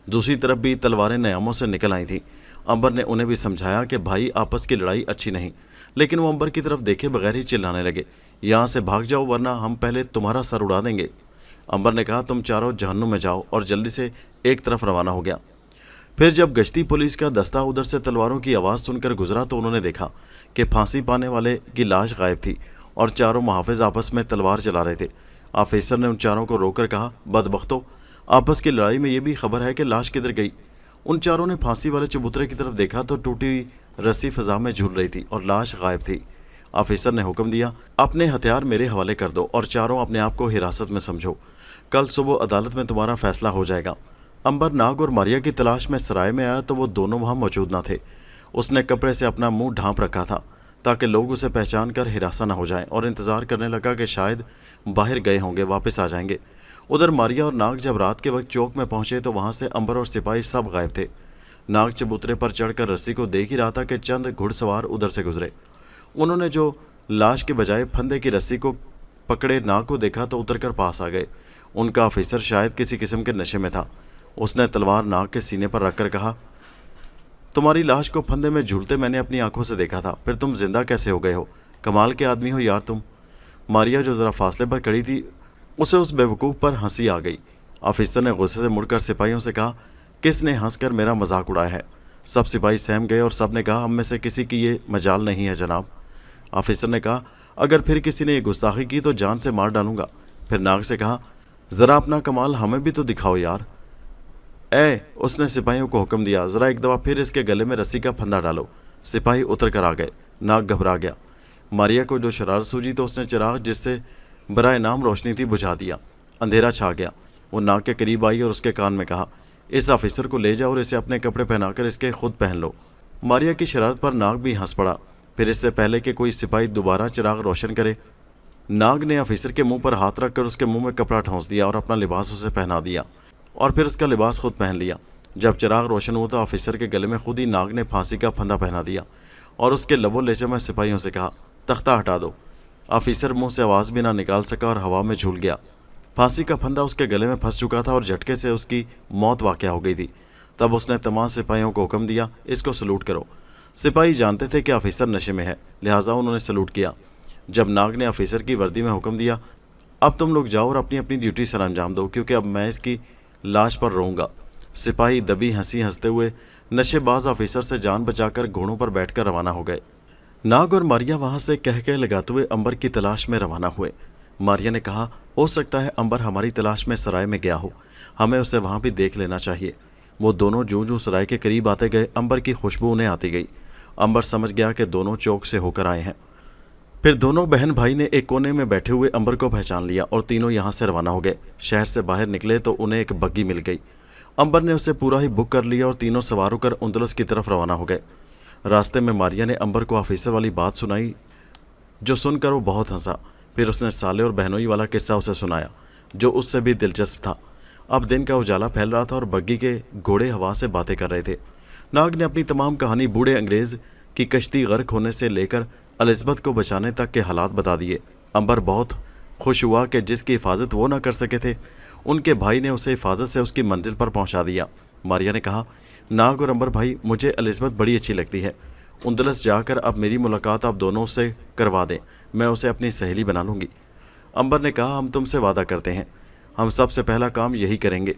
دوسری طرف بھی تلواریں نیاموں سے نکل آئی تھیں۔ امبر نے انہیں بھی سمجھایا کہ بھائی آپس کی لڑائی اچھی نہیں، لیکن وہ امبر کی طرف دیکھے بغیر ہی چلانے لگے، یہاں سے بھاگ جاؤ ورنہ ہم پہلے تمہارا سر اڑا دیں گے۔ امبر نے کہا، تم چاروں جہنم میں جاؤ، اور جلدی سے ایک طرف روانہ ہو گیا۔ پھر جب گشتی پولیس کا دستہ ادھر سے تلواروں کی آواز سن کر گزرا تو انہوں نے دیکھا کہ پھانسی پانے والے کی لاش غائب تھی اور چاروں محافظ آپس میں تلوار چلا رہے تھے۔ آفیسر نے ان چاروں کو روک کر کہا، بدبختو، آپس کی لڑائی میں یہ بھی خبر ہے کہ لاش کدھر گئی؟ ان چاروں نے پھانسی والے چبوترے کی طرف دیکھا تو ٹوٹی ہوئی رسی فضا میں جھول رہی تھی اور لاش غائب تھی۔ آفیسر نے حکم دیا، اپنے ہتھیار میرے حوالے کر دو اور چاروں اپنے آپ کو حراست میں سمجھو، کل صبح عدالت میں تمہارا فیصلہ ہو جائے گا۔ امبر ناگ اور ماریا کی تلاش میں سرائے میں آیا تو وہ دونوں وہاں موجود نہ تھے۔ اس نے کپڑے سے اپنا منہ ڈھانپ رکھا تھا تاکہ لوگ اسے پہچان کر ہراساں نہ ہو جائیں، اور انتظار کرنے لگا کہ شاید باہر گئے ہوں گے، واپس آ جائیں گے۔ ادھر ماریا اور ناگ جب رات کے وقت چوک میں پہنچے تو وہاں سے امبر اور سپاہی سب غائب تھے۔ ناگ چبوترے پر چڑھ کر رسی کو دیکھ ہی رہا تھا کہ چند گھڑ سوار ادھر سے گزرے۔ انہوں نے جو لاش کے بجائے پھندے کی رسی کو پکڑے ناگ کو دیکھا تو اتر کر پاس آ گئے۔ ان کا آفیسر شاید کسی قسم کے نشے میں تھا۔ اس نے تلوار ناگ کے سینے پر رکھ کر کہا، تمہاری لاش کو پھندے میں جھولتے میں نے اپنی آنکھوں سے دیکھا تھا، پھر تم زندہ کیسے ہو گئے ہو؟ کمال کے آدمی ہو یار تم۔ ماریا جو ذرا فاصلے پر کھڑی تھی، اسے اس بیوقوف پر ہنسی آ گئی۔ آفیسر نے غصے سے مڑ کر سپاہیوں سے کہا، کس نے ہنس کر میرا مذاق اڑایا ہے؟ سب سپاہی سہم گئے اور سب نے کہا، ہم میں سے کسی کی یہ مجال نہیں ہے جناب۔ آفیسر نے کہا، اگر پھر کسی نے یہ گستاخی کی تو جان سے مار ڈالوں گا۔ پھر ناگ سے کہا، ذرا اپنا کمال ہمیں بھی تو دکھاؤ یار۔ اس نے سپاہیوں کو حکم دیا، ذرا ایک دفعہ پھر اس کے گلے میں رسی کا پھندا ڈالو۔ سپاہی اتر کر آ گئے۔ ناگ گھبرا گیا۔ ماریا کو جو شرارت سوجی تو اس نے چراغ جس سے برائے نام روشنی تھی بجھا دیا۔ اندھیرا چھا گیا۔ وہ ناگ کے قریب آئی اور اس کے کان میں کہا، اس آفیسر کو لے جاؤ اور اسے اپنے کپڑے پہنا کر اس کے خود پہن لو۔ ماریا کی شرارت پر ناگ بھی ہنس پڑا۔ پھر اس سے پہلے کہ کوئی سپاہی دوبارہ چراغ روشن کرے، ناگ نے آفیسر کے منہ پر ہاتھ رکھ کر اس کے منہ میں کپڑا ٹھونس دیا اور اپنا لباس اسے پہنا دیا، اور پھر اس کا لباس خود پہن لیا۔ جب چراغ روشن ہوا تو آفیسر کے گلے میں خود ہی ناگ نے پھانسی کا پھندا پہنا دیا اور اس کے لب و لہجے میں سپاہیوں سے کہا، تختہ ہٹا دو۔ آفیسر منہ سے آواز بھی نہ نکال سکا اور ہوا میں جھول گیا۔ پھانسی کا پھندا اس کے گلے میں پھنس چکا تھا اور جھٹکے سے اس کی موت واقع ہو گئی تھی۔ تب اس نے تمام سپاہیوں کو حکم دیا، اس کو سلوٹ کرو۔ سپاہی جانتے تھے کہ آفیسر نشے میں ہے، لہٰذا انہوں نے سلوٹ کیا۔ جب ناگ نے آفیسر کی وردی میں حکم دیا، اب تم لوگ جاؤ اور اپنی اپنی ڈیوٹی سر انجام دو، کیونکہ اب میں اس کی لاش پر رہوں گا۔ سپاہی دبی ہنسی ہنستے ہوئے نشے باز آفیسر سے جان بچا کر گھوڑوں پر بیٹھ کر روانہ ہو گئے۔ ناگ اور ماریا وہاں سے کہہ لگاتے ہوئے امبر کی تلاش میں روانہ ہوئے۔ ماریا نے کہا، ہو سکتا ہے امبر ہماری تلاش میں سرائے میں گیا ہو، ہمیں اسے وہاں بھی دیکھ لینا چاہیے۔ وہ دونوں جوں سرائے کے قریب آتے گئے، امبر کی خوشبو انہیں آتی گئی۔ امبر سمجھ گیا کہ دونوں چوک سے ہو کر آئے ہیں۔ پھر دونوں بہن بھائی نے ایک کونے میں بیٹھے ہوئے امبر کو پہچان لیا اور تینوں یہاں سے روانہ ہو گئے۔ شہر سے باہر نکلے تو انہیں ایک بگی مل گئی۔ امبر نے اسے پورا ہی بک کر لیا اور تینوں سوار ہو کر اندلس کی طرف روانہ ہو گئے۔ راستے میں ماریا نے امبر کو آفیسر والی بات سنائی، جو سن کر وہ بہت ہنسا۔ پھر اس نے سالے اور بہنوئی والا قصہ اسے سنایا، جو اس سے بھی دلچسپ تھا۔ اب دن کا اجالا پھیل رہا تھا اور بگی کے گھوڑے ہوا سے باتیں کر رہے تھے۔ ناگ نے اپنی تمام کہانی بوڑھے انگریز کی کشتی غرق ہونے سے لے کر الزبتھ کو بچانے تک کے حالات بتا دیے۔ امبر بہت خوش ہوا کہ جس کی حفاظت وہ نہ کر سکے تھے، ان کے بھائی نے اسے حفاظت سے اس کی منزل پر پہنچا دیا۔ ماریا نے کہا، ناگ اور امبر بھائی، مجھے الزبتھ بڑی اچھی لگتی ہے۔ اندلس جا کر اب میری ملاقات آپ دونوں سے کروا دیں، میں اسے اپنی سہیلی بنا لوں گی۔ امبر نے کہا، ہم تم سے وعدہ کرتے ہیں، ہم سب سے پہلا کام یہی کریں گے۔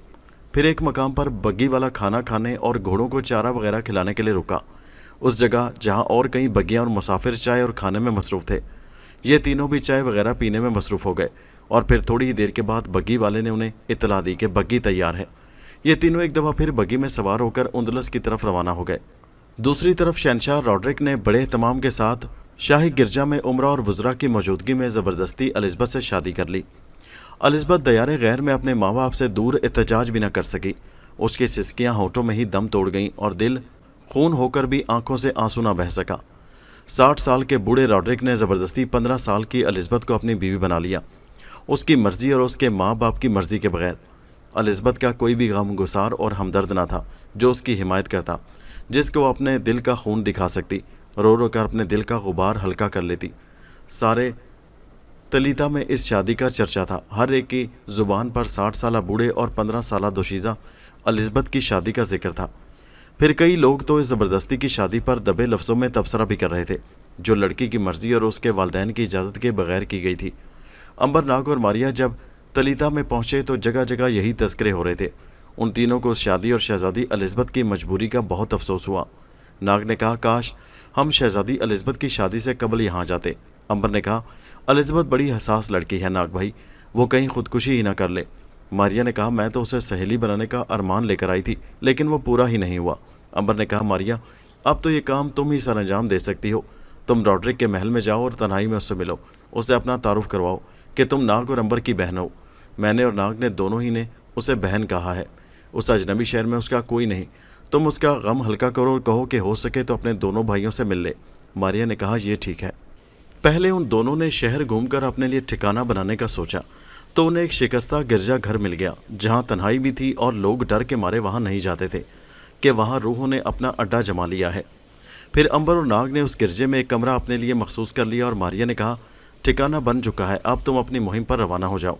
پھر ایک مقام پر بگی والا کھانا کھانے اور گھوڑوں کو چارہ وغیرہ کھلانے کے لیے رکا، اس جگہ جہاں اور کئی بگیاں اور مسافر چائے اور کھانے میں مصروف تھے۔ یہ تینوں بھی چائے وغیرہ پینے میں مصروف ہو گئے، اور پھر تھوڑی ہی دیر کے بعد بگی والے نے انہیں اطلاع دی کہ بگی تیار ہے۔ یہ تینوں ایک دفعہ پھر بگی میں سوار ہو کر اندلس کی طرف روانہ ہو گئے۔ دوسری طرف شہنشاہ راڈرک نے بڑے اہتمام کے ساتھ شاہی گرجا میں عمرہ اور وزراء کی موجودگی میں زبردستی الزبتھ سے شادی کر لی۔ الزبتھ دیار غیر میں اپنے ماں باپ سے دور احتجاج بھی نہ کر سکی۔ اس کی سسکیاں ہونٹوں میں ہی دم توڑ گئیں اور دل خون ہو کر بھی آنکھوں سے آنسو نہ بہہ سکا۔ 60 سال کے بوڑھے راڈرک نے زبردستی 15 سال کی الزبتھ کو اپنی بیوی بنا لیا، اس کی مرضی اور اس کے ماں باپ کی مرضی کے بغیر۔ الزبتھ کا کوئی بھی غم گسار اور ہمدرد نہ تھا جو اس کی حمایت کرتا، جس کو وہ اپنے دل کا خون دکھا سکتی، رو رو کر اپنے دل کا غبار ہلکا کر لیتی۔ سارے تلیتا میں اس شادی کا چرچا تھا، ہر ایک کی زبان پر 60 سالہ بوڑھے اور 15 سالہ دوشیزہ الزبتھ کی شادی کا ذکر تھا۔ پھر کئی لوگ تو اس زبردستی کی شادی پر دبے لفظوں میں تبصرہ بھی کر رہے تھے، جو لڑکی کی مرضی اور اس کے والدین کی اجازت کے بغیر کی گئی تھی۔ امبر، ناگ اور ماریا جب تلیتا میں پہنچے تو جگہ جگہ یہی تذکرے ہو رہے تھے۔ ان تینوں کو اس شادی اور شہزادی الزبتھ کی مجبوری کا بہت افسوس ہوا۔ ناگ نے کہا، کاش ہم شہزادی الزبتھ کی شادی سے قبل یہاں جاتے۔ امبر نے کہا، الزبتھ بڑی حساس لڑکی ہے ناگ بھائی، وہ کہیں خودکشی ہی نہ کر لے۔ ماریا نے کہا، میں تو اسے سہیلی بنانے کا ارمان لے کر آئی تھی، لیکن وہ پورا ہی نہیں ہوا۔ امبر نے کہا، ماریا، اب تو یہ کام تم ہی سر انجام دے سکتی ہو۔ تم راڈرک کے محل میں جاؤ اور تنہائی میں اس سے ملو، اسے اپنا تعارف کرواؤ کہ تم ناگ اور امبر کی بہن ہو۔ میں نے اور ناگ نے دونوں ہی نے اسے بہن کہا ہے، اس اجنبی شہر میں اس کا کوئی نہیں۔ تم اس کا غم ہلکا کرو اور کہو کہ ہو سکے تو اپنے دونوں بھائیوں سے مل لے۔ ماریا نے کہا، یہ ٹھیک ہے۔ پہلے ان دونوں نے شہر گھوم کر اپنے لیے ٹھکانہ بنانے کا سوچا تو انہیں ایک شکستہ گرجا گھر مل گیا، جہاں تنہائی بھی تھی اور لوگ ڈر کے مارے وہاں نہیں جاتے تھے کہ وہاں روحوں نے اپنا اڈا جما لیا ہے۔ پھر امبر اور ناگ نے اس گرجے میں ایک کمرہ اپنے لیے مخصوص کر لیا اور ماریا نے کہا، ٹھکانہ بن چکا ہے، اب تم اپنی مہم پر روانہ ہو جاؤ۔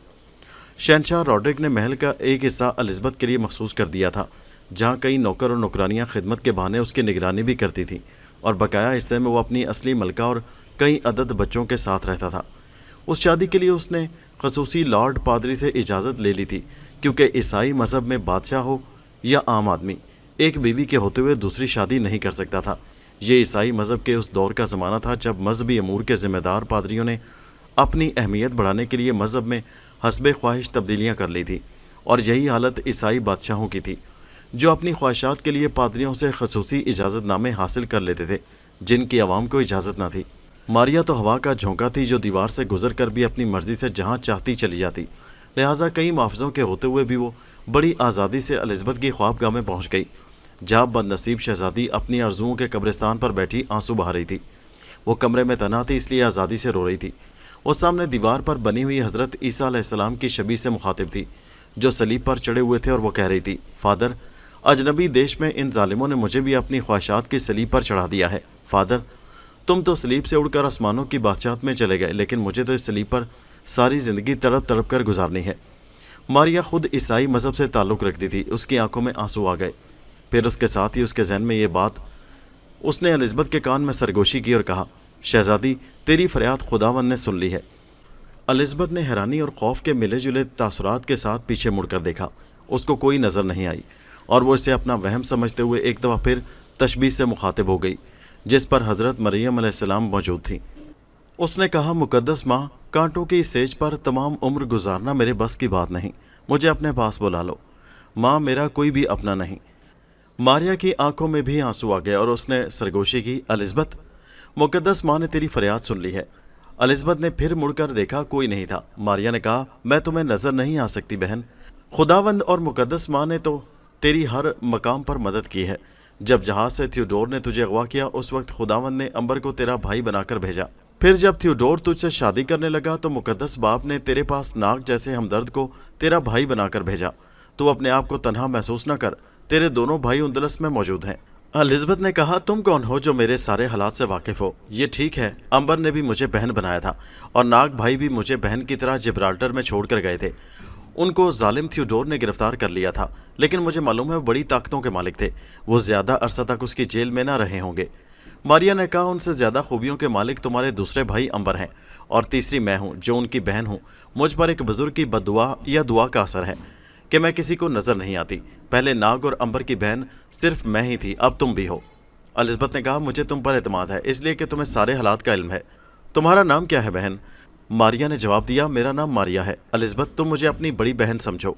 شہنشاہ راڈرک نے محل کا ایک حصہ الزبتھ کے لیے مخصوص کر دیا تھا، جہاں کئی نوکر اور نوکرانیاں خدمت کے بہانے اس کی نگرانی بھی کرتی تھیں، اور بقایا حصے میں وہ اپنی اصلی ملکہ اور کئی عدد بچوں کے ساتھ رہتا تھا۔ اس شادی کے لیے اس نے خصوصی لارڈ پادری سے اجازت لے لی تھی، کیونکہ عیسائی مذہب میں بادشاہ ہو یا عام آدمی ایک بیوی کے ہوتے ہوئے دوسری شادی نہیں کر سکتا تھا۔ یہ عیسائی مذہب کے اس دور کا زمانہ تھا جب مذہبی امور کے ذمہ دار پادریوں نے اپنی اہمیت بڑھانے کے لیے مذہب میں हस्बे ख्वाहिश तब्दीलियाँ कर ली थी, और यही हालत ईसाई बादशाहों की थी, जो अपनी ख्वाहिशात के लिए पादरियों से खसूसी इजाज़तनामे हासिल कर लेते थे, जिनकी आवाम को इजाज़त न थी। मारिया तो हवा का झोंका थी, जो दीवार से गुजर कर भी अपनी मर्ज़ी से जहाँ चाहती चली जाती। लिहाजा कई मुआवज़ों के होते हुए भी वो बड़ी आज़ादी से एलिज़ाबेथ की ख्वाबगाह में पहुँच गई, जहाँ बदनसीब शहज़ादी अपनी आरज़ुओं के कब्रिस्तान पर बैठी आंसू बहा रही थी। वो कमरे में तन्हा थी, इसलिए आज़ादी से रो रही थी। वो सामने दीवार पर बनी हुई हज़रत ईसा अलैहिस्सलाम की शबीह से मुखातिब थी, जो सलीब पर चढ़े हुए थे, और वो कह रही थी, फादर, अजनबी देश में इन जालिमों ने मुझे भी अपनी ख्वाहिशात की सलीब पर चढ़ा दिया है। फादर, तुम तो सलीब से उड़कर आसमानों की बादशाहत में चले गए, लेकिन मुझे तो इस सलीब पर सारी ज़िंदगी तड़प तड़प कर गुजारनी है। मारिया खुद ईसाई मज़हब से ताल्लुक़ रखती थी। उसकी आंखों में आंसू आ गए। फिर उसके साथ ही उसके जहन में ये बात उसने एलिज़ाबेथ के कान में सरगोशी की और कहा, शहज़ादी, तेरी फरियाद खुदावंद ने सुन ली है। एलिज़ाबेथ ने हैरानी और खौफ के मिले जुले तासुरात के साथ पीछे मुड़कर देखा। उसको कोई नज़र नहीं आई, और वो इसे अपना वहम समझते हुए एक दफ़ा फिर तशबीह से मुखातिब हो गई, जिस पर हज़रत मरियम अलैहिस्सलाम मौजूद थी। उसने कहा, मुकद्दस माँ, कांटों की सेज पर तमाम उम्र गुजारना मेरे बस की बात नहीं, मुझे अपने पास बुला लो। माँ, मेरा कोई भी अपना नहीं। मारिया की आंखों में भी आंसू आ गए और उसने सरगोशी की, एलिज़ाबेथ, मुकद्दस माँ ने तेरी फरियाद सुन ली है। एलिज़ाबेथ ने फिर मुड़कर देखा, कोई नहीं था। मारिया ने कहा, मैं तुम्हें नज़र नहीं आ सकती बहन। खुदावंद और मुकद्दस माँ ने तो तेरी हर मकाम पर मदद की है। जब जहाज से थियोडोर ने तुझे अगवा किया, उस वक्त खुदावंद ने अंबर को तेरा भाई बनाकर भेजा। फिर जब थियोडोर तुझसे शादी करने लगा, तो मुकद्दस बाप ने तेरे पास नाग जैसे हमदर्द को तेरा भाई बनाकर भेजा। तो अपने आप को तन्हा महसूस न कर, तेरे दोनों भाई उंदलस में मौजूद हैं। एलिज़ाबेथ ने कहा, तुम कौन हो जो मेरे सारे हालात से वाकिफ़ हो? ये ठीक है, अंबर ने भी मुझे बहन बनाया था, और नाग भाई भी मुझे बहन की तरह जिब्राल्टर में छोड़ कर गए थे। उनको जालिम थियोडोर ने गिरफ्तार कर लिया था, लेकिन मुझे मालूम है वो बड़ी ताकतों के मालिक थे। वो ज़्यादा अरसा तक उसकी जेल में ना रहे होंगे। मारिया ने कहा, उनसे ज़्यादा खूबियों के मालिक तुम्हारे दूसरे भाई अंबर हैं, और तीसरी मैं हूँ जो उनकी बहन हूँ। मुझ पर एक बुजुर्ग की बद्दुआ या दुआ का असर है कि मैं किसी को नज़र नहीं आती। पहले नाग और अंबर की बहन सिर्फ मैं ही थी, अब तुम भी हो। एलिज़ाबेथ ने कहा, मुझे तुम पर एतमाद है, इसलिए कि तुम्हें सारे हालात का इल्म है। तुम्हारा नाम क्या है बहन? मारिया ने जवाब दिया, मेरा नाम मारिया है। एलिज़ाबेथ, तुम मुझे अपनी बड़ी बहन समझो।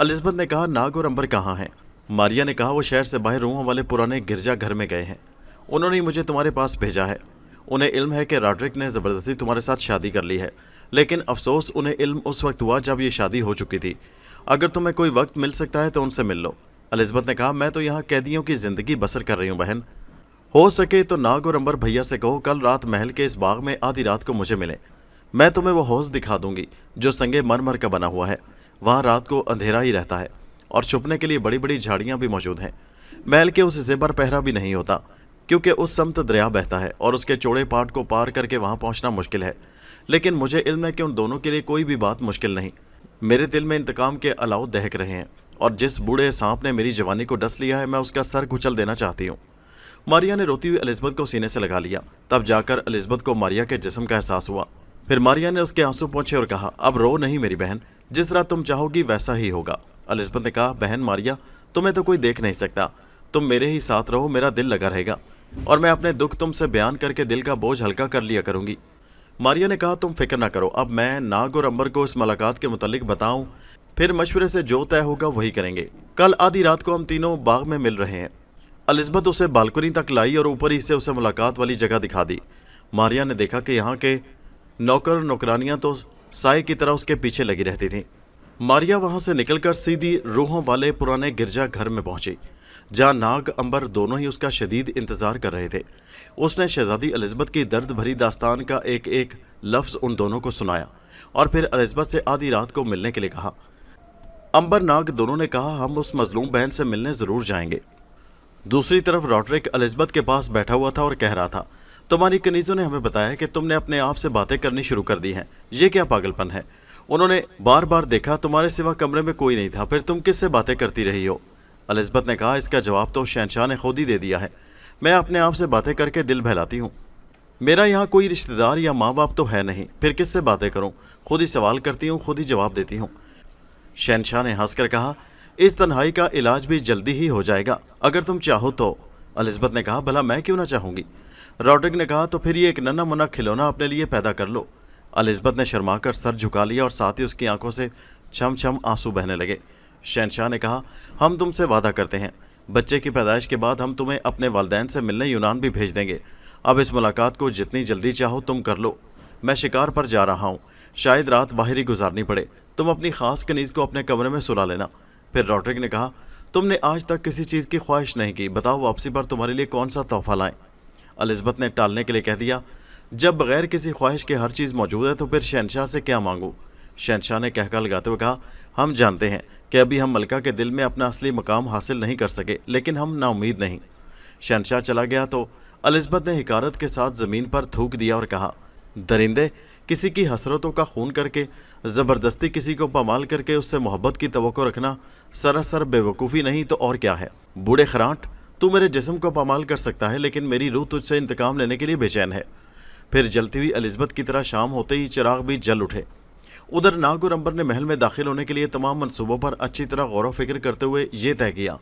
एलिज़ाबेथ ने कहा, नाग और अंबर कहाँ हैं? मारिया ने कहा, वो शहर से बाहर रूहों वाले पुराने गिरजा घर में गए हैं। उन्होंने ही मुझे तुम्हारे पास भेजा है। उन्हें इल्म है कि रॉड्रिक ने ज़बरदस्ती तुम्हारे साथ शादी कर ली है, लेकिन अफसोस उन्हें इल्म उस वक्त हुआ जब ये शादी हो चुकी थी। अगर तुम्हें कोई वक्त मिल सकता है तो उनसे मिल लो। एलिज़ाबेथ ने कहा, मैं तो यहाँ कैदियों की ज़िंदगी बसर कर रही हूँ बहन। हो सके तो नाग और अंबर भैया से कहो कल रात महल के इस बाग में आधी रात को मुझे मिले। मैं तुम्हें वो हौज़ दिखा दूंगी जो संगे मरमर का बना हुआ है। वहाँ रात को अंधेरा ही रहता है, और छुपने के लिए बड़ी बड़ी झाड़ियाँ भी मौजूद हैं। महल के उस हिस्से पर पहरा भी नहीं होता, क्योंकि उस समत दरिया बहता है और उसके चौड़े पाट को पार करके वहाँ पहुँचना मुश्किल है। लेकिन मुझे इल्म है कि उन दोनों के लिए कोई भी बात मुश्किल नहीं। मेरे दिल में इंतकाम के अलाव दहक रहे हैं, और जिस बूढ़े सांप ने मेरी जवानी को डस लिया है, मैं उसका सर कुचल देना चाहती हूँ। मारिया ने रोती हुई एलिज़ाबेथ को सीने से लगा लिया। तब जाकर एलिज़ाबेथ को मारिया के जिस्म का एहसास हुआ। फिर मारिया ने उसके आंसू पोंछे और कहा, अब रो नहीं मेरी बहन, जिस तरह तुम चाहोगी वैसा ही होगा। एलिज़ाबेथ ने कहा, बहन मारिया, तुम्हें तो कोई देख नहीं सकता, तुम मेरे ही साथ रहो, मेरा दिल लगा रहेगा, और मैं अपने दुख तुमसे बयान करके दिल का बोझ हल्का कर लिया करूंगी। मारिया ने कहा, तुम फिक्र ना करो, अब मैं नाग और अंबर को इस मुलाकात के मुतालिक बताऊं, फिर मशवरे से जो तय होगा वही करेंगे। कल आधी रात को हम तीनों बाग में मिल रहे हैं। एलिज़ाबेथ उसे बालकनी तक लाई और ऊपर ही से उसे मुलाकात वाली जगह दिखा दी। मारिया ने देखा कि यहाँ के नौकर नौकरानियाँ तो साए की तरह उसके पीछे लगी रहती थीं। मारिया वहाँ से निकलकर सीधी रूहों वाले पुराने गिरजा घर में पहुँची, जहाँ नाग अंबर दोनों ही उसका शदीद इंतज़ार कर रहे थे। उसने शहज़ादी एलिज़ाबेथ की दर्द भरी दास्तान का एक एक लफ्ज़ उन दोनों को सुनाया, और फिर एलिज़ाबेथ से आधी रात को मिलने के लिए कहा। अंबर नाग दोनों ने कहा, हम उस मजलूम बहन से मिलने ज़रूर जाएंगे। दूसरी तरफ रॉड्रिक एलिज़ाबेथ के पास बैठा हुआ था और कह रहा था, तुम्हारी कनीज़ों ने हमें बताया कि तुमने अपने आप से बातें करनी शुरू कर दी हैं। ये क्या पागलपन है? उन्होंने बार बार देखा, तुम्हारे सिवा कमरे में कोई नहीं था, फिर तुम किससे बातें करती रही हो? एलिज़ाबेथ ने कहा, इसका जवाब तो शहंशाह ने खुद ही दे दिया है। मैं अपने आप से बातें करके दिल बहलाती हूँ। मेरा यहाँ कोई रिश्तेदार या माँ बाप तो है नहीं, फिर किससे बातें करूँ? खुद ही सवाल करती हूँ, खुद ही जवाब देती हूँ। शहंशाह ने हंसकर कहा, इस तन्हाई का इलाज भी जल्दी ही हो जाएगा, अगर तुम चाहो तो। एलिज़ाबेथ ने कहा, भला मैं क्यों ना चाहूँगी? रॉड्रिक ने कहा, तो फिर ये एक नन्हा मुन्ना खिलौना अपने लिए पैदा कर लो। एलिज़ाबेथ ने शर्माकर सर झुका लिया और साथ ही उसकी आंखों से छम छम आंसू बहने लगे। शहंशाह ने कहा, हम तुमसे वादा करते हैं, बच्चे की पैदाइश के बाद हम तुम्हें अपने वालिदैन से मिलने यूनान भी भेज देंगे। अब इस मुलाकात को जितनी जल्दी चाहो तुम कर लो। मैं शिकार पर जा रहा हूँ, शायद रात बाहर ही गुजारनी पड़े। तुम अपनी खास कनीज़ को अपने कमरे में सुला लेना। फिर रॉड्रिक ने कहा, तुमने आज तक किसी चीज़ की ख्वाहिश नहीं की, बताओ वापसी पर तुम्हारे लिए कौन सा तोहफा लाएं। एलिज़ाबेथ ने टालने के लिए कह दिया, जब बगैर किसी ख्वाहिश के हर चीज़ मौजूद है तो फिर शहंशाह से क्या मांगूं। शहंशाह ने कहका लगाते हुए कहा, हम जानते हैं कि अभी हम मलका के दिल में अपना असली मकाम हासिल नहीं कर सके, लेकिन हम नाउमीद नहीं। शहंशाह चला गया तो एलिज़ाबेथ ने हिकारत के साथ ज़मीन पर थूक दिया और कहा, दरिंदे, किसी की हसरतों का खून करके, ज़बरदस्ती किसी को पामाल करके उससे मोहब्बत की तवक्को रखना सरासर बेवकूफ़ी नहीं तो और क्या है। बूढ़े खरांट, तू मेरे जिस्म को पामाल कर सकता है, लेकिन मेरी रूह तुझसे इंतकाम लेने के लिए बेचैन है। फिर जलती हुई एलिज़ाबेथ की तरह शाम होते ही चिराग भी जल उठे। उधर नाग और अंबर ने महल में दाखिल होने के लिए तमाम मंसूबों पर अच्छी तरह गौर व फिक्र करते हुए ये तय किया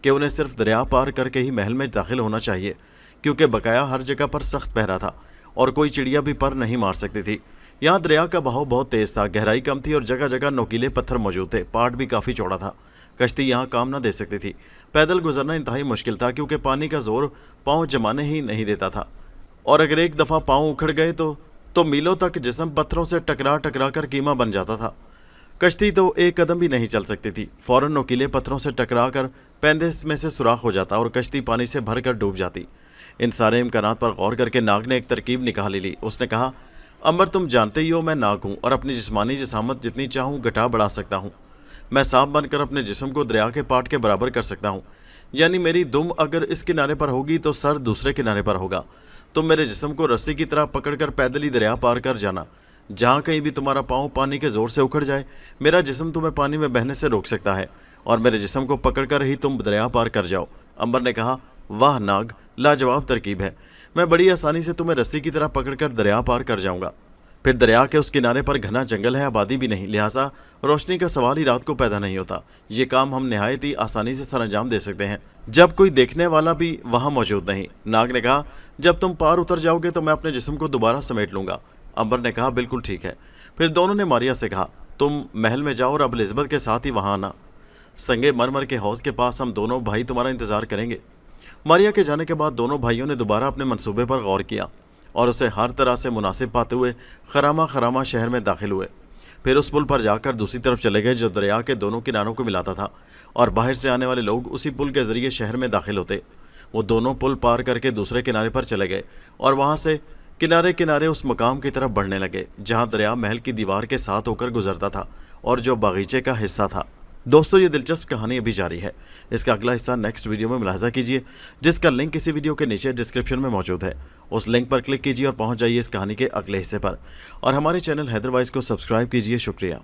कि उन्हें सिर्फ दरिया पार करके ही महल में दाखिल होना चाहिए, क्योंकि बकाया हर जगह पर सख्त पहरा था और कोई चिड़िया भी पर नहीं मार सकती थी। यहाँ दरिया का बहाव बहुत तेज़ था, गहराई कम थी और जगह जगह नोकीले पत्थर मौजूद थे। पाट भी काफ़ी चौड़ा था, कश्ती यहाँ काम न दे सकती थी। पैदल गुजरना इंतहाई मुश्किल था, क्योंकि पानी का जोर पाँव जमाने ही नहीं देता था, और अगर एक दफ़ा पाँव उखड़ गए तो मीलों तक जिस्म पत्थरों से टकरा टकरा कर कीमा बन जाता था। कश्ती तो एक कदम भी नहीं चल सकती थी, फ़ौरन नोकीले पत्थरों से टकरा कर पैंदे में से सुराख हो जाता और कश्ती पानी से भर कर डूब जाती। इन सारे इम्कानात पर गौर करके नाग ने एक तरकीब निकाल ली। उसने कहा, अंबर, तुम जानते ही हो मैं नाग हूँ और अपनी जिस्मानी जिसामत जितनी चाहूँ घटा बढ़ा सकता हूँ। मैं सांप बनकर अपने जिस्म को दरिया के पाट के बराबर कर सकता हूँ, यानी मेरी दुम अगर इस किनारे पर होगी तो सर दूसरे किनारे पर होगा। तुम मेरे जिस्म को रस्सी की तरह पकड़कर पैदल ही दरिया पार कर जाना। जहाँ कहीं भी तुम्हारा पाँव पानी के ज़ोर से उखड़ जाए, मेरा जिस्म तुम्हें पानी में बहने से रोक सकता है और मेरे जिस्म को पकड़कर ही तुम दरिया पार कर जाओ। अंबर ने कहा, वाह नाग, लाजवाब तरकीब है। मैं बड़ी आसानी से तुम्हें रस्सी की तरह पकड़कर दरिया पार कर जाऊंगा। फिर दरिया के उस किनारे पर घना जंगल है, आबादी भी नहीं, लिहाजा रोशनी का सवाल ही रात को पैदा नहीं होता। ये काम हम नहायत ही आसानी से सरअंजाम दे सकते हैं, जब कोई देखने वाला भी वहाँ मौजूद नहीं। नाग ने कहा, जब तुम पार उतर जाओगे तो मैं अपने जिस्म को दोबारा समेट लूँगा। अंबर ने कहा, बिल्कुल ठीक है। फिर दोनों ने मारिया से कहा, तुम महल में जाओ और अब एलिज़ाबेथ के साथ ही वहाँ आना। संगे मरमर के हौज़ के पास हम दोनों भाई तुम्हारा इंतज़ार करेंगे। मारिया के जाने के बाद दोनों भाइयों ने दोबारा अपने मंसूबे पर गौर किया और उसे हर तरह से मुनासिब पाते हुए खरामा खरामा शहर में दाखिल हुए। फिर उस पुल पर जाकर दूसरी तरफ चले गए जो दरिया के दोनों किनारों को मिलाता था, और बाहर से आने वाले लोग उसी पुल के ज़रिए शहर में दाखिल होते। वो दोनों पुल पार करके दूसरे किनारे पर चले गए और वहाँ से किनारे किनारे उस मकाम की तरफ बढ़ने लगे जहाँ दरिया महल की दीवार के साथ होकर गुजरता था और जो बागीचे का हिस्सा था। दोस्तों, ये दिलचस्प कहानी अभी जारी है। इसका अगला हिस्सा नेक्स्ट वीडियो में मुलाहिजा कीजिए, जिसका लिंक इसी वीडियो के नीचे डिस्क्रिप्शन में मौजूद है। उस लिंक पर क्लिक कीजिए और पहुंच जाइए इस कहानी के अगले हिस्से पर, और हमारे चैनल हैदर वाइज को सब्सक्राइब कीजिए। शुक्रिया।